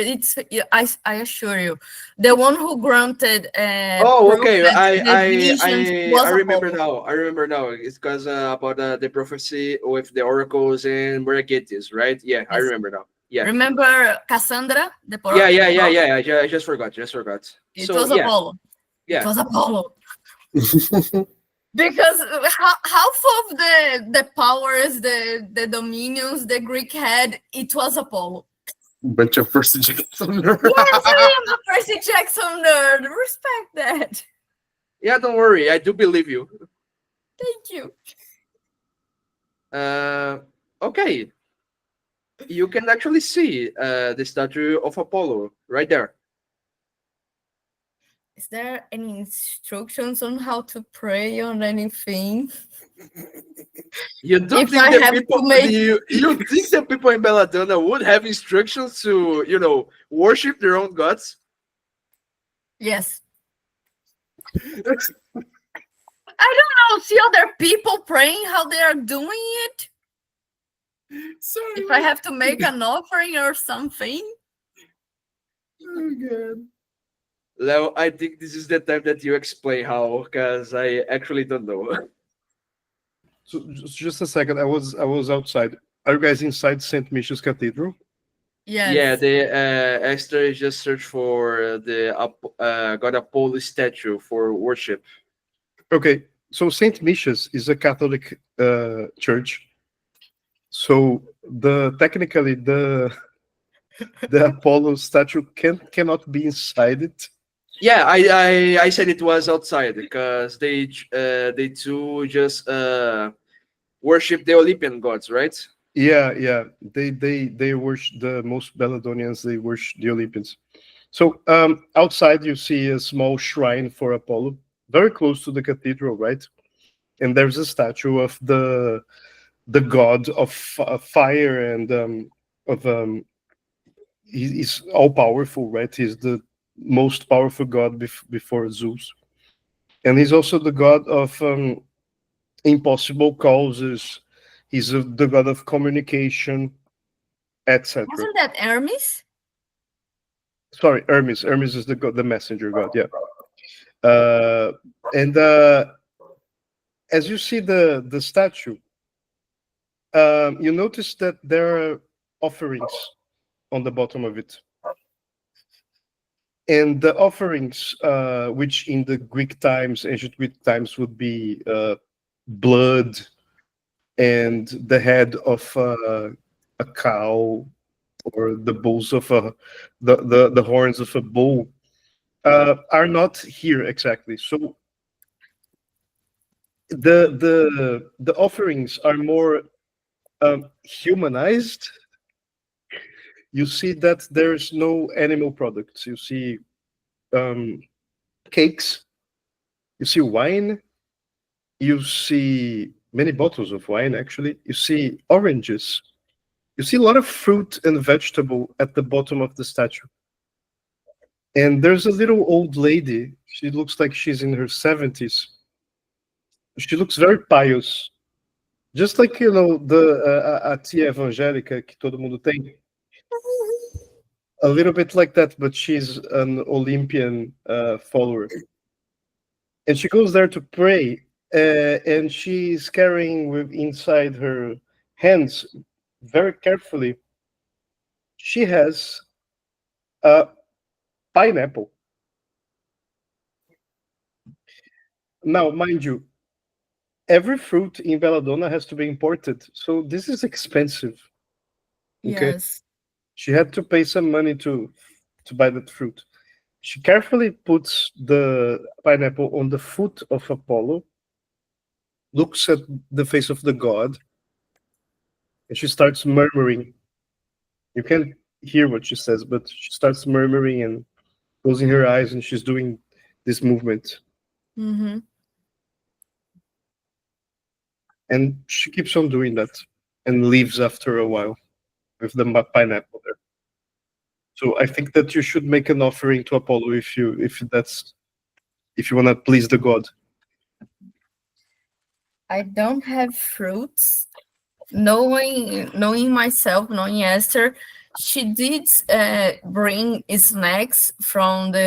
I assure you, the one who granted Oh, proof okay. that I the I visions I was I remember Apollo. now. I remember now. It's because about the prophecy with the oracles and Merakites, right? Yeah, I Yes. remember now. Yeah, Remember Cassandra, the yeah. I just forgot. Just forgot. It So was yeah, Apollo. It yeah. was Apollo. Because half of the powers, the dominions the Greek had, it was Apollo. Bunch of Percy Jackson. Yes, I am a Percy Jackson nerd. Respect that. Yeah, don't worry. I do believe you. Thank you. Okay. You can actually see the statue of Apollo right there. Is there any instructions on how to pray on anything? You don't If think I the have people to make you think the people in Belladonna would have instructions to, worship their own gods? yes. I don't know. See other people praying how they are doing it. Sorry. If I have to make an offering or something. Oh god. Leo, I think this is the time that you explain how, because I actually don't know. So just a second. I was outside. Are you guys inside Saint Michael's Cathedral? Yeah, Yes. the Esther just searched for the God Apollo statue for worship. Okay. So Saint Michael's is a Catholic church. So technically the Apollo statue cannot be inside it. Yeah, I said it was outside because they too just worship the Olympian gods, right? Yeah. They worship the most Belladonians. They worship the Olympians. So outside you see a small shrine for Apollo, very close to the cathedral, right? And there's a statue of the god of fire and of he's all powerful, right? He's the most powerful god before Zeus, and he's also the god of impossible causes. He's the god of communication, etc. Wasn't that Hermes? Sorry, Hermes. Hermes is the god, the messenger god. Yeah. And as you see the statue, you notice that there are offerings on the bottom of it. And the offerings, which in the Greek times, ancient Greek times, would be blood and the head of a cow, or the bulls of the horns of a bull, are not here exactly. So the offerings are more humanized. You see that there's no animal products. You see cakes. You see wine. You see many bottles of wine, actually. You see oranges. You see a lot of fruit and vegetable at the bottom of the statue. And there's a little old lady. She looks like she's in her 70s. She looks very pious. Just like, a tia evangélica que todo mundo tem. A little bit like that, but she's an Olympian follower. And she goes there to pray, and she's carrying inside her hands, very carefully, she has a pineapple. Now, mind you, every fruit in Belladonna has to be imported, so this is expensive. Okay. Yes. She had to pay some money to buy that fruit. She carefully puts the pineapple on the foot of Apollo, looks at the face of the god, and she starts murmuring. You can't hear what she says, but she starts murmuring and closing her eyes, and she's doing this movement. Mm-hmm. And she keeps on doing that and leaves after a while with the pineapple there. So I think that you should make an offering to Apollo if you want to please the god. I don't have fruits. Knowing myself, knowing Esther, she did bring snacks from for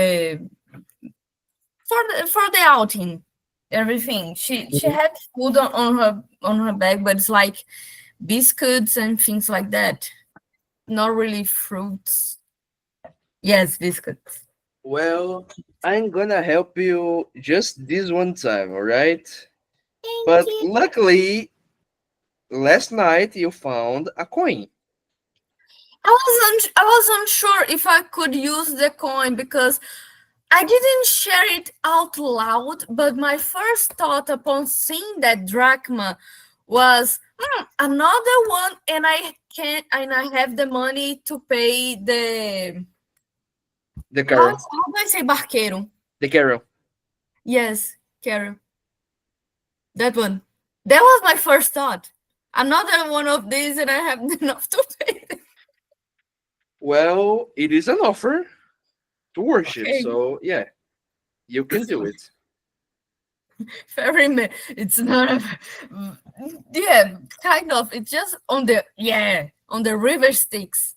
the outing, everything. She had food on her bag, but it's like biscuits and things like that. Not really fruits. Yes, biscuits. Well, I'm gonna help you just this one time, all right? But luckily, last night you found a coin. I was unsure if I could use the coin because I didn't share it out loud, but my first thought upon seeing that drachma was another one, and I have the money to pay the The how carol. do I say barqueiro? The carol. Yes, Carol. That one. That was my first thought. Another one of these, and I have enough to pay them. Well, it is an offer to worship, Okay. so yeah, you can do it. It's not a, yeah, kind of. It's just on the river Styx.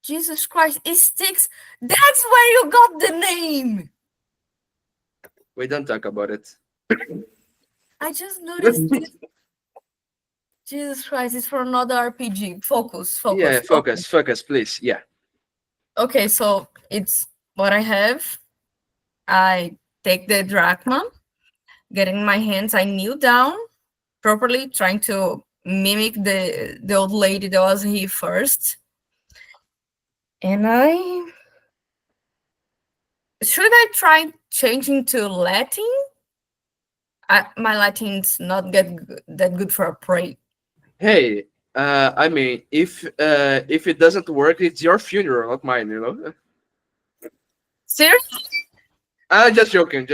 Jesus Christ, it sticks. That's where you got the name. We don't talk about it. I just noticed it. Jesus Christ, it's for another RPG. Focus. Yeah, focus, please. Yeah. Okay, so it's what I have. I take the drachma, get in my hands, I kneel down properly, trying to mimic the old lady that was here first. And should I try changing to Latin? My Latin's not that good for a pray. Hey, I mean, if it doesn't work, it's your funeral, not mine. You know. Seriously? Just joking.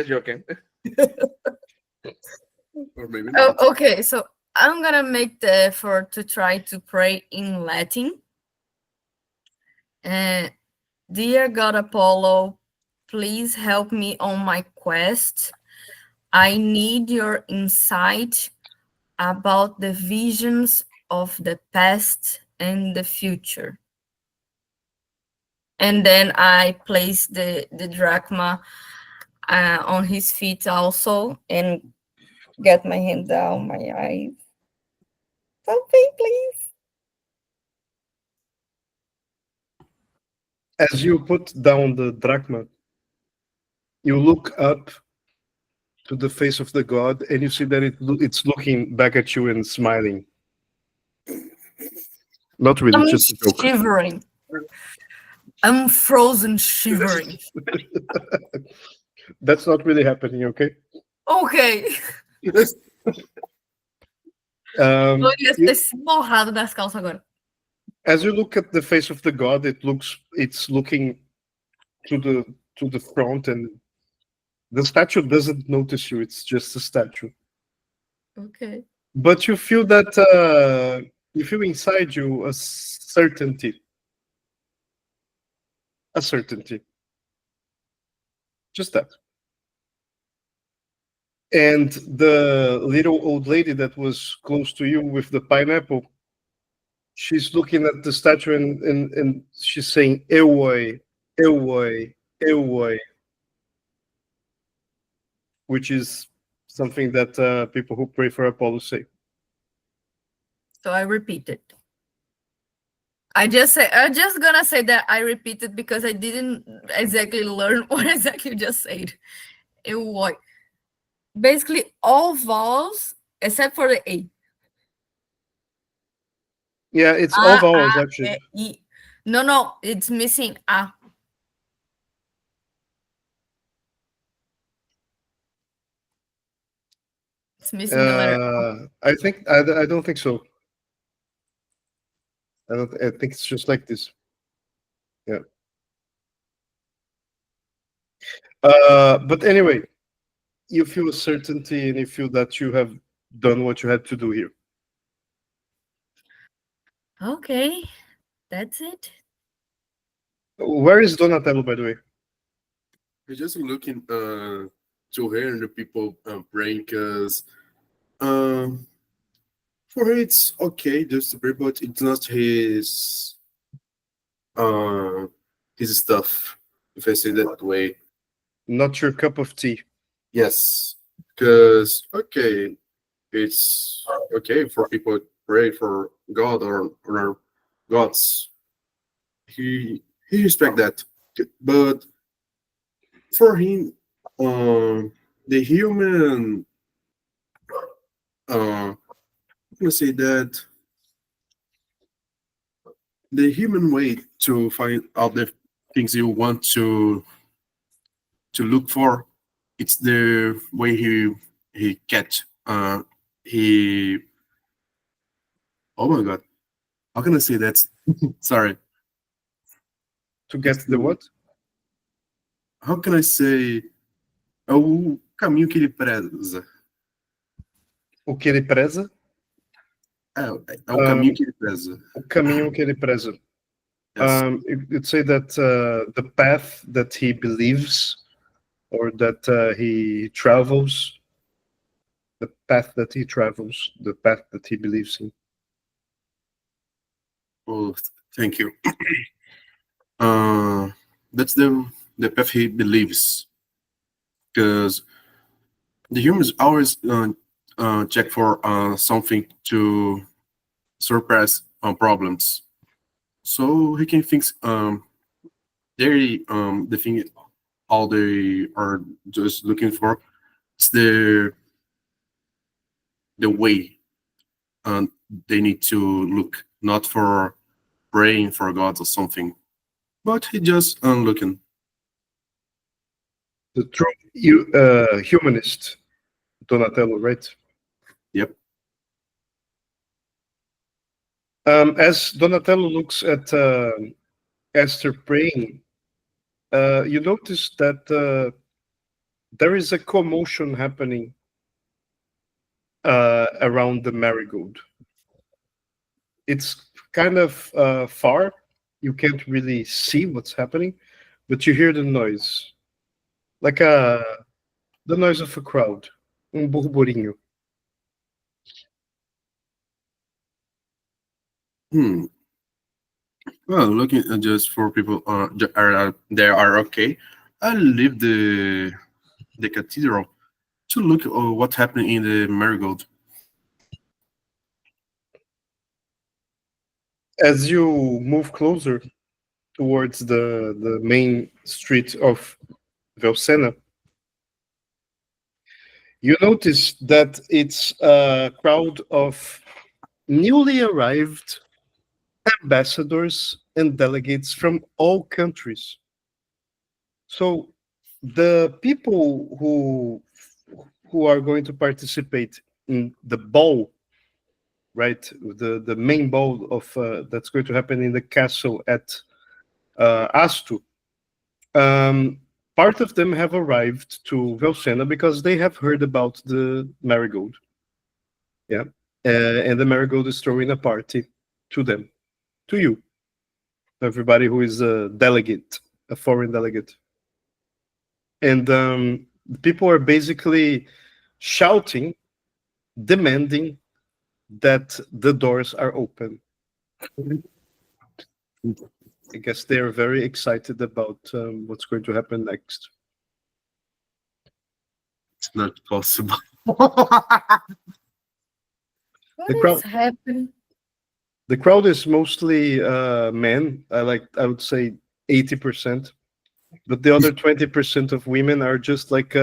Or maybe not. Oh, okay, so I'm gonna make the effort to try to pray in Latin. Dear God Apollo, please help me on my quest. I need your insight about the visions of the past and the future. And then I place the drachma on his feet also, and get my hand down my eyes. Something, please. As you put down the drachma, you look up to the face of the god, and you see that it's looking back at you and smiling. Not really, I'm just a joke. shivering. I'm frozen shivering. That's not really happening, okay? Ok. Um, Eu ia you- ter se borrado das calças agora. as you look at the face of the god, it's looking to the front, and the statue doesn't notice you. It's just a statue. Ok. But you feel that you feel inside you a certainty. A certainty. Just that. And the little old lady that was close to you with the pineapple, she's looking at the statue and she's saying, Eloi, Eloi, Eloi, which is something that people who pray for Apollo say. So I repeat it. I'm just gonna say that I repeated because I didn't exactly learn what exactly you just said. It was basically all vowels except for the A. Yeah, it's all vowels, A, actually. E. No, it's missing A. It's missing the letter A. I don't think so. I think it's just like this. Yeah. But anyway, you feel a certainty and you feel that you have done what you had to do here. Okay, that's it. Where is Donatello, by the way? He's just looking to her and the people praying because um for her it's okay just to pray, but it's not uh his stuff, if I say that way. Not your cup of tea. Yes, because okay, it's okay for people to pray for God or gods. He respect that, but for him, the human, I'm gonna say that the human way to find out the things you want to look for, it's the way he catch. He. Oh my God! How can I say that? Sorry. To get the what? How can I say? É o caminho que ele preza. O que ele preza? É o caminho que ele preza. O caminho que ele preza. Yes. You'd say that the path that he believes or that he travels, the path that he travels, the path that he believes in. Oh, thank you. That's the path he believes, because the humans always check for something to surpass problems, so he can think they the thing all they are just looking for is the way they need to look, not for praying for gods or something, but he just looking. The true humanist, Donatello, right? Yep. As Donatello looks at Esther praying, you notice that there is a commotion happening around the marigold. It's kind of far. You can't really see what's happening, but you hear the noise, like the noise of a crowd, burburinho. Well, looking just for people they are okay. I leave the cathedral to look at what's happening in the marigold. As you move closer towards the main street of Velcena, you notice that it's a crowd of newly arrived ambassadors and delegates from all countries. So the people who are going to participate in the ball, right? The main ball of that's going to happen in the castle at Astu. Part of them have arrived to Velcena because they have heard about the marigold. Yeah, and the marigold is throwing a party to them, to you, everybody who is a delegate, a foreign delegate, and people are basically shouting, demanding that the doors are open. I guess they are very excited about what's going to happen next. It's not possible. What The is crowd- happening? The crowd is mostly men. I would say 80%, but the other 20% of women are just like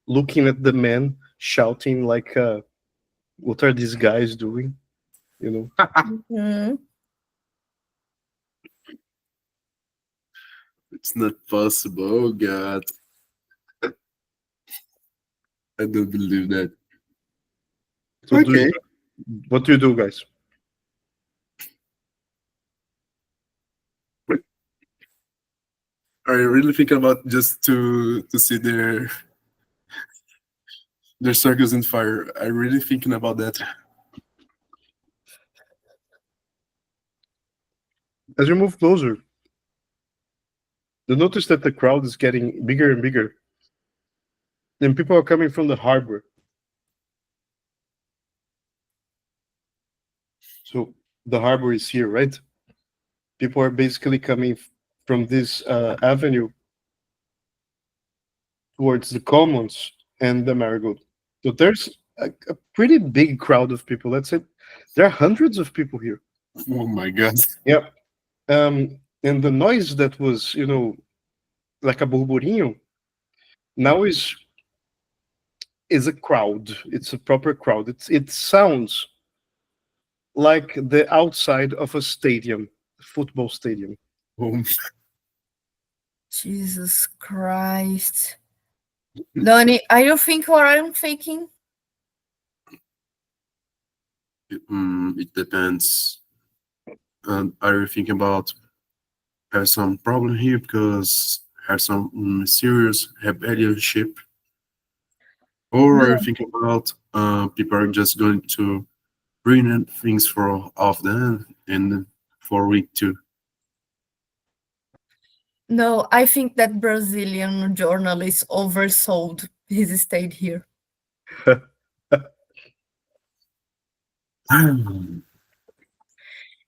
looking at the men, shouting like, "What are these guys doing?" You know. Mhm. It's not possible. Oh God, I don't believe that. So Okay. what do you do, guys? Are you really thinking about just to see their circles in fire? Are you really thinking about that? As you move closer, you notice that the crowd is getting bigger and bigger, and people are coming from the harbor. So the harbor is here, right? People are basically coming from this avenue towards the commons and the marigold. So there's a pretty big crowd of people. Let's say there are hundreds of people here. Oh my God. Yeah. And the noise that was, like a burburinho, now is a crowd. It's a proper crowd. It sounds like the outside of a stadium, football stadium. Oh, Jesus Christ. Donnie, are you thinking or I'm thinking? it depends. And are you thinking about have some problem here because have some serious rebellionship, or are you No. thinking about people are just going to ruin things for all of them and for week two? No, I think that Brazilian journalist oversold his stayed here.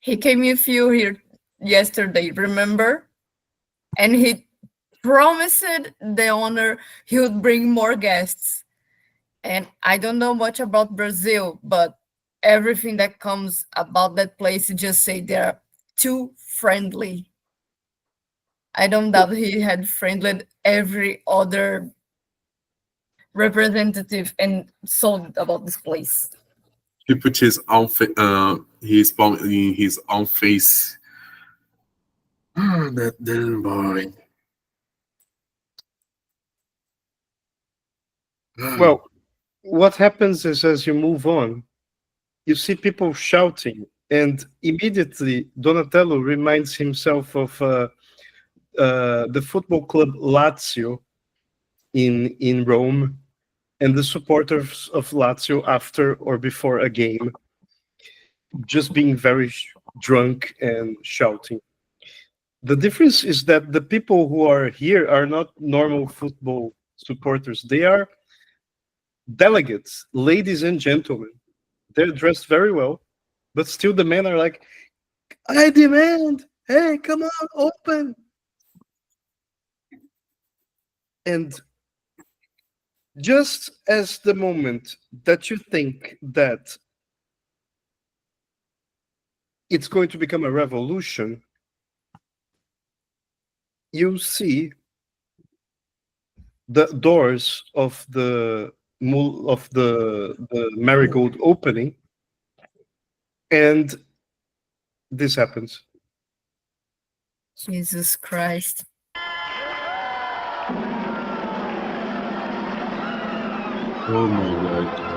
He came with you here yesterday, remember? And he promised the owner he would bring more guests. And I don't know much about Brazil, but everything that comes about that place just say they're too friendly. I don't doubt he had friendly every other representative and sold about this place. He put his palm in his own face. That damn boy. Well, what happens is as you move on, you see people shouting, and immediately Donatello reminds himself of the football club Lazio in Rome, and the supporters of Lazio after or before a game, just being very drunk and shouting. The difference is that the people who are here are not normal football supporters. They are delegates, ladies and gentlemen. They're dressed very well, but still the men are like, I demand, hey, come on, open. And just as the moment that you think that it's going to become a revolution, you see the doors of the marigold opening, and this happens. Jesus Christ. Oh my god.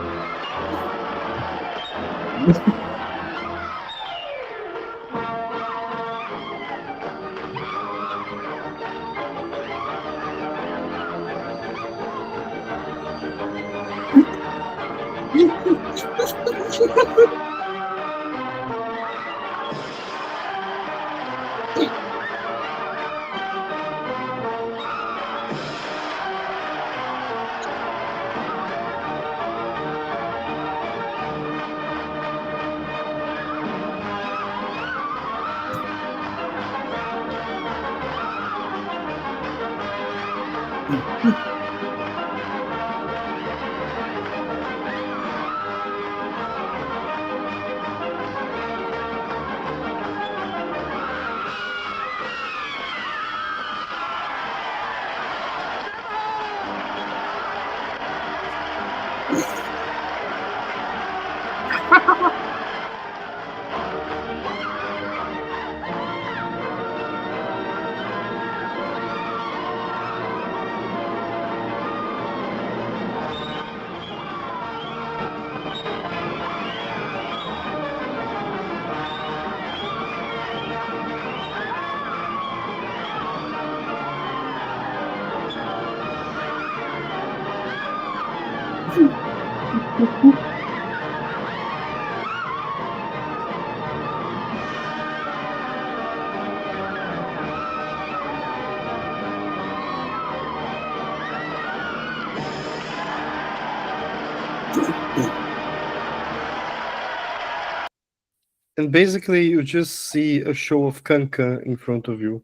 And basically, you just see a show of Kanka in front of you.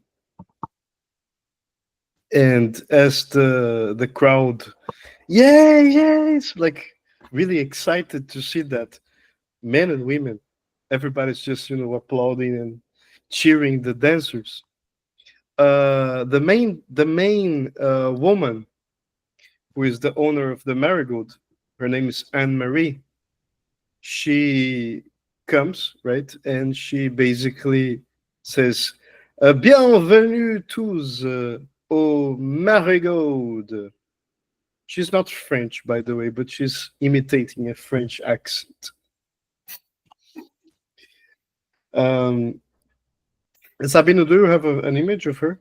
And as the crowd, yay, it's like really excited to see that, men and women, everybody's just applauding and cheering the dancers. The main woman, who is the owner of the marigold, her name is Anne Marie. She comes, right, and she basically says, "Bienvenue tous au marigold." She's not French, by the way, but she's imitating a French accent. Um, Sabino, do you have an image of her?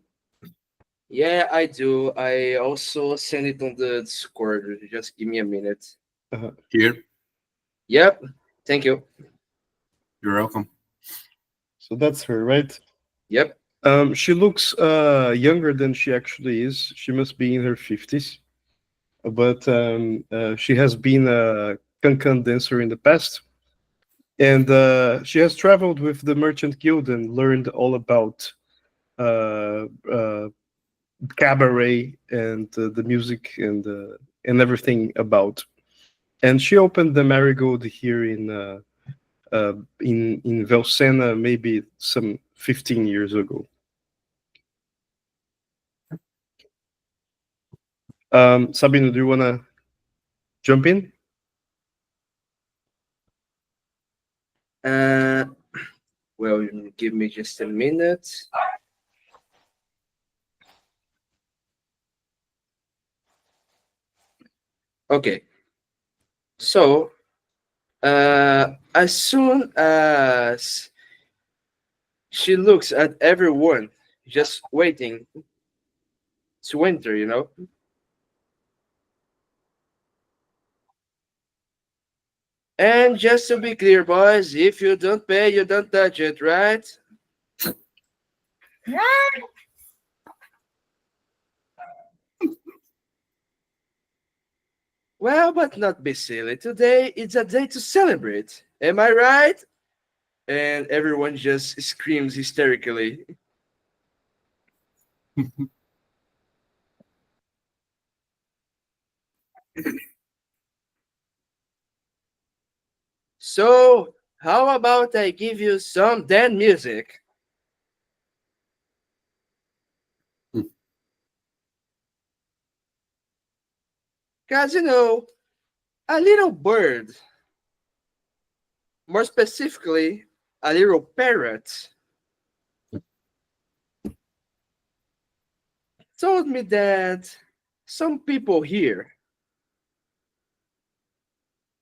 Yeah, I do. I also send it on the Discord. Just give me a minute. Here, Yep. Thank you. you're welcome. So that's her, right? Yep. She looks younger than she actually is. She must be in her 50s, but she has been a cancan dancer in the past. And she has traveled with the Merchant Guild and learned all about uh, uh, cabaret and the music and everything about. And she opened the Marigold here in Velcena maybe some 15 years ago. Sabino, do you want to jump in? Uh, well, give me just a minute. Okay. So, as soon as she looks at everyone just waiting to enter, And just to be clear, boys, if you don't pay, you don't touch it, right? Well, but not be silly. Today it's a day to celebrate. Am I right? And everyone just screams hysterically. So, how about I give you some dead music? Hmm. Because, a little bird, more specifically, a little parrot, told me that some people here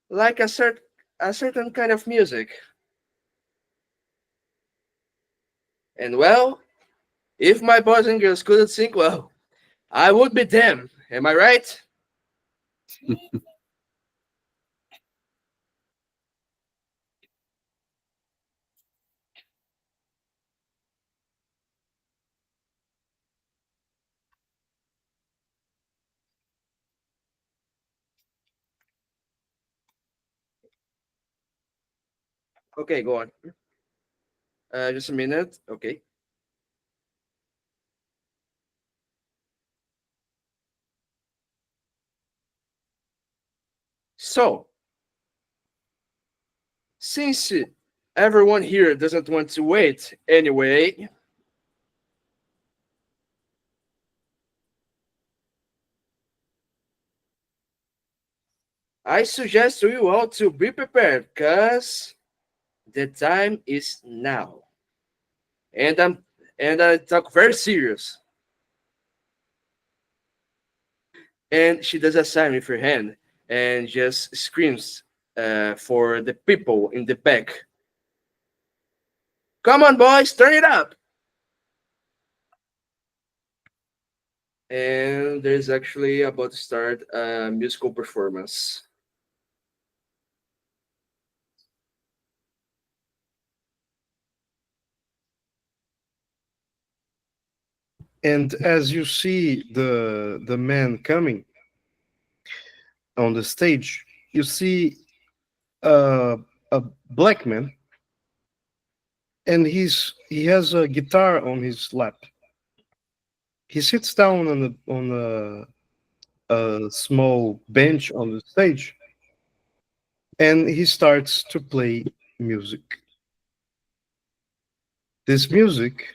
like a certain kind of music. And well, if my boys and girls couldn't sing well, I would be them. Am I right? Okay, go on. Just a minute. Okay. So, since everyone here doesn't want to wait anyway, I suggest to you all to be prepared because the time is now. And I talk very serious. And she does a sign with her hand and just screams for the people in the back. Come on, boys, turn it up. And there's actually about to start a musical performance. And as you see the man coming on the stage, you see a black man, and he has a guitar on his lap. He sits down a small bench on the stage, and he starts to play music. This music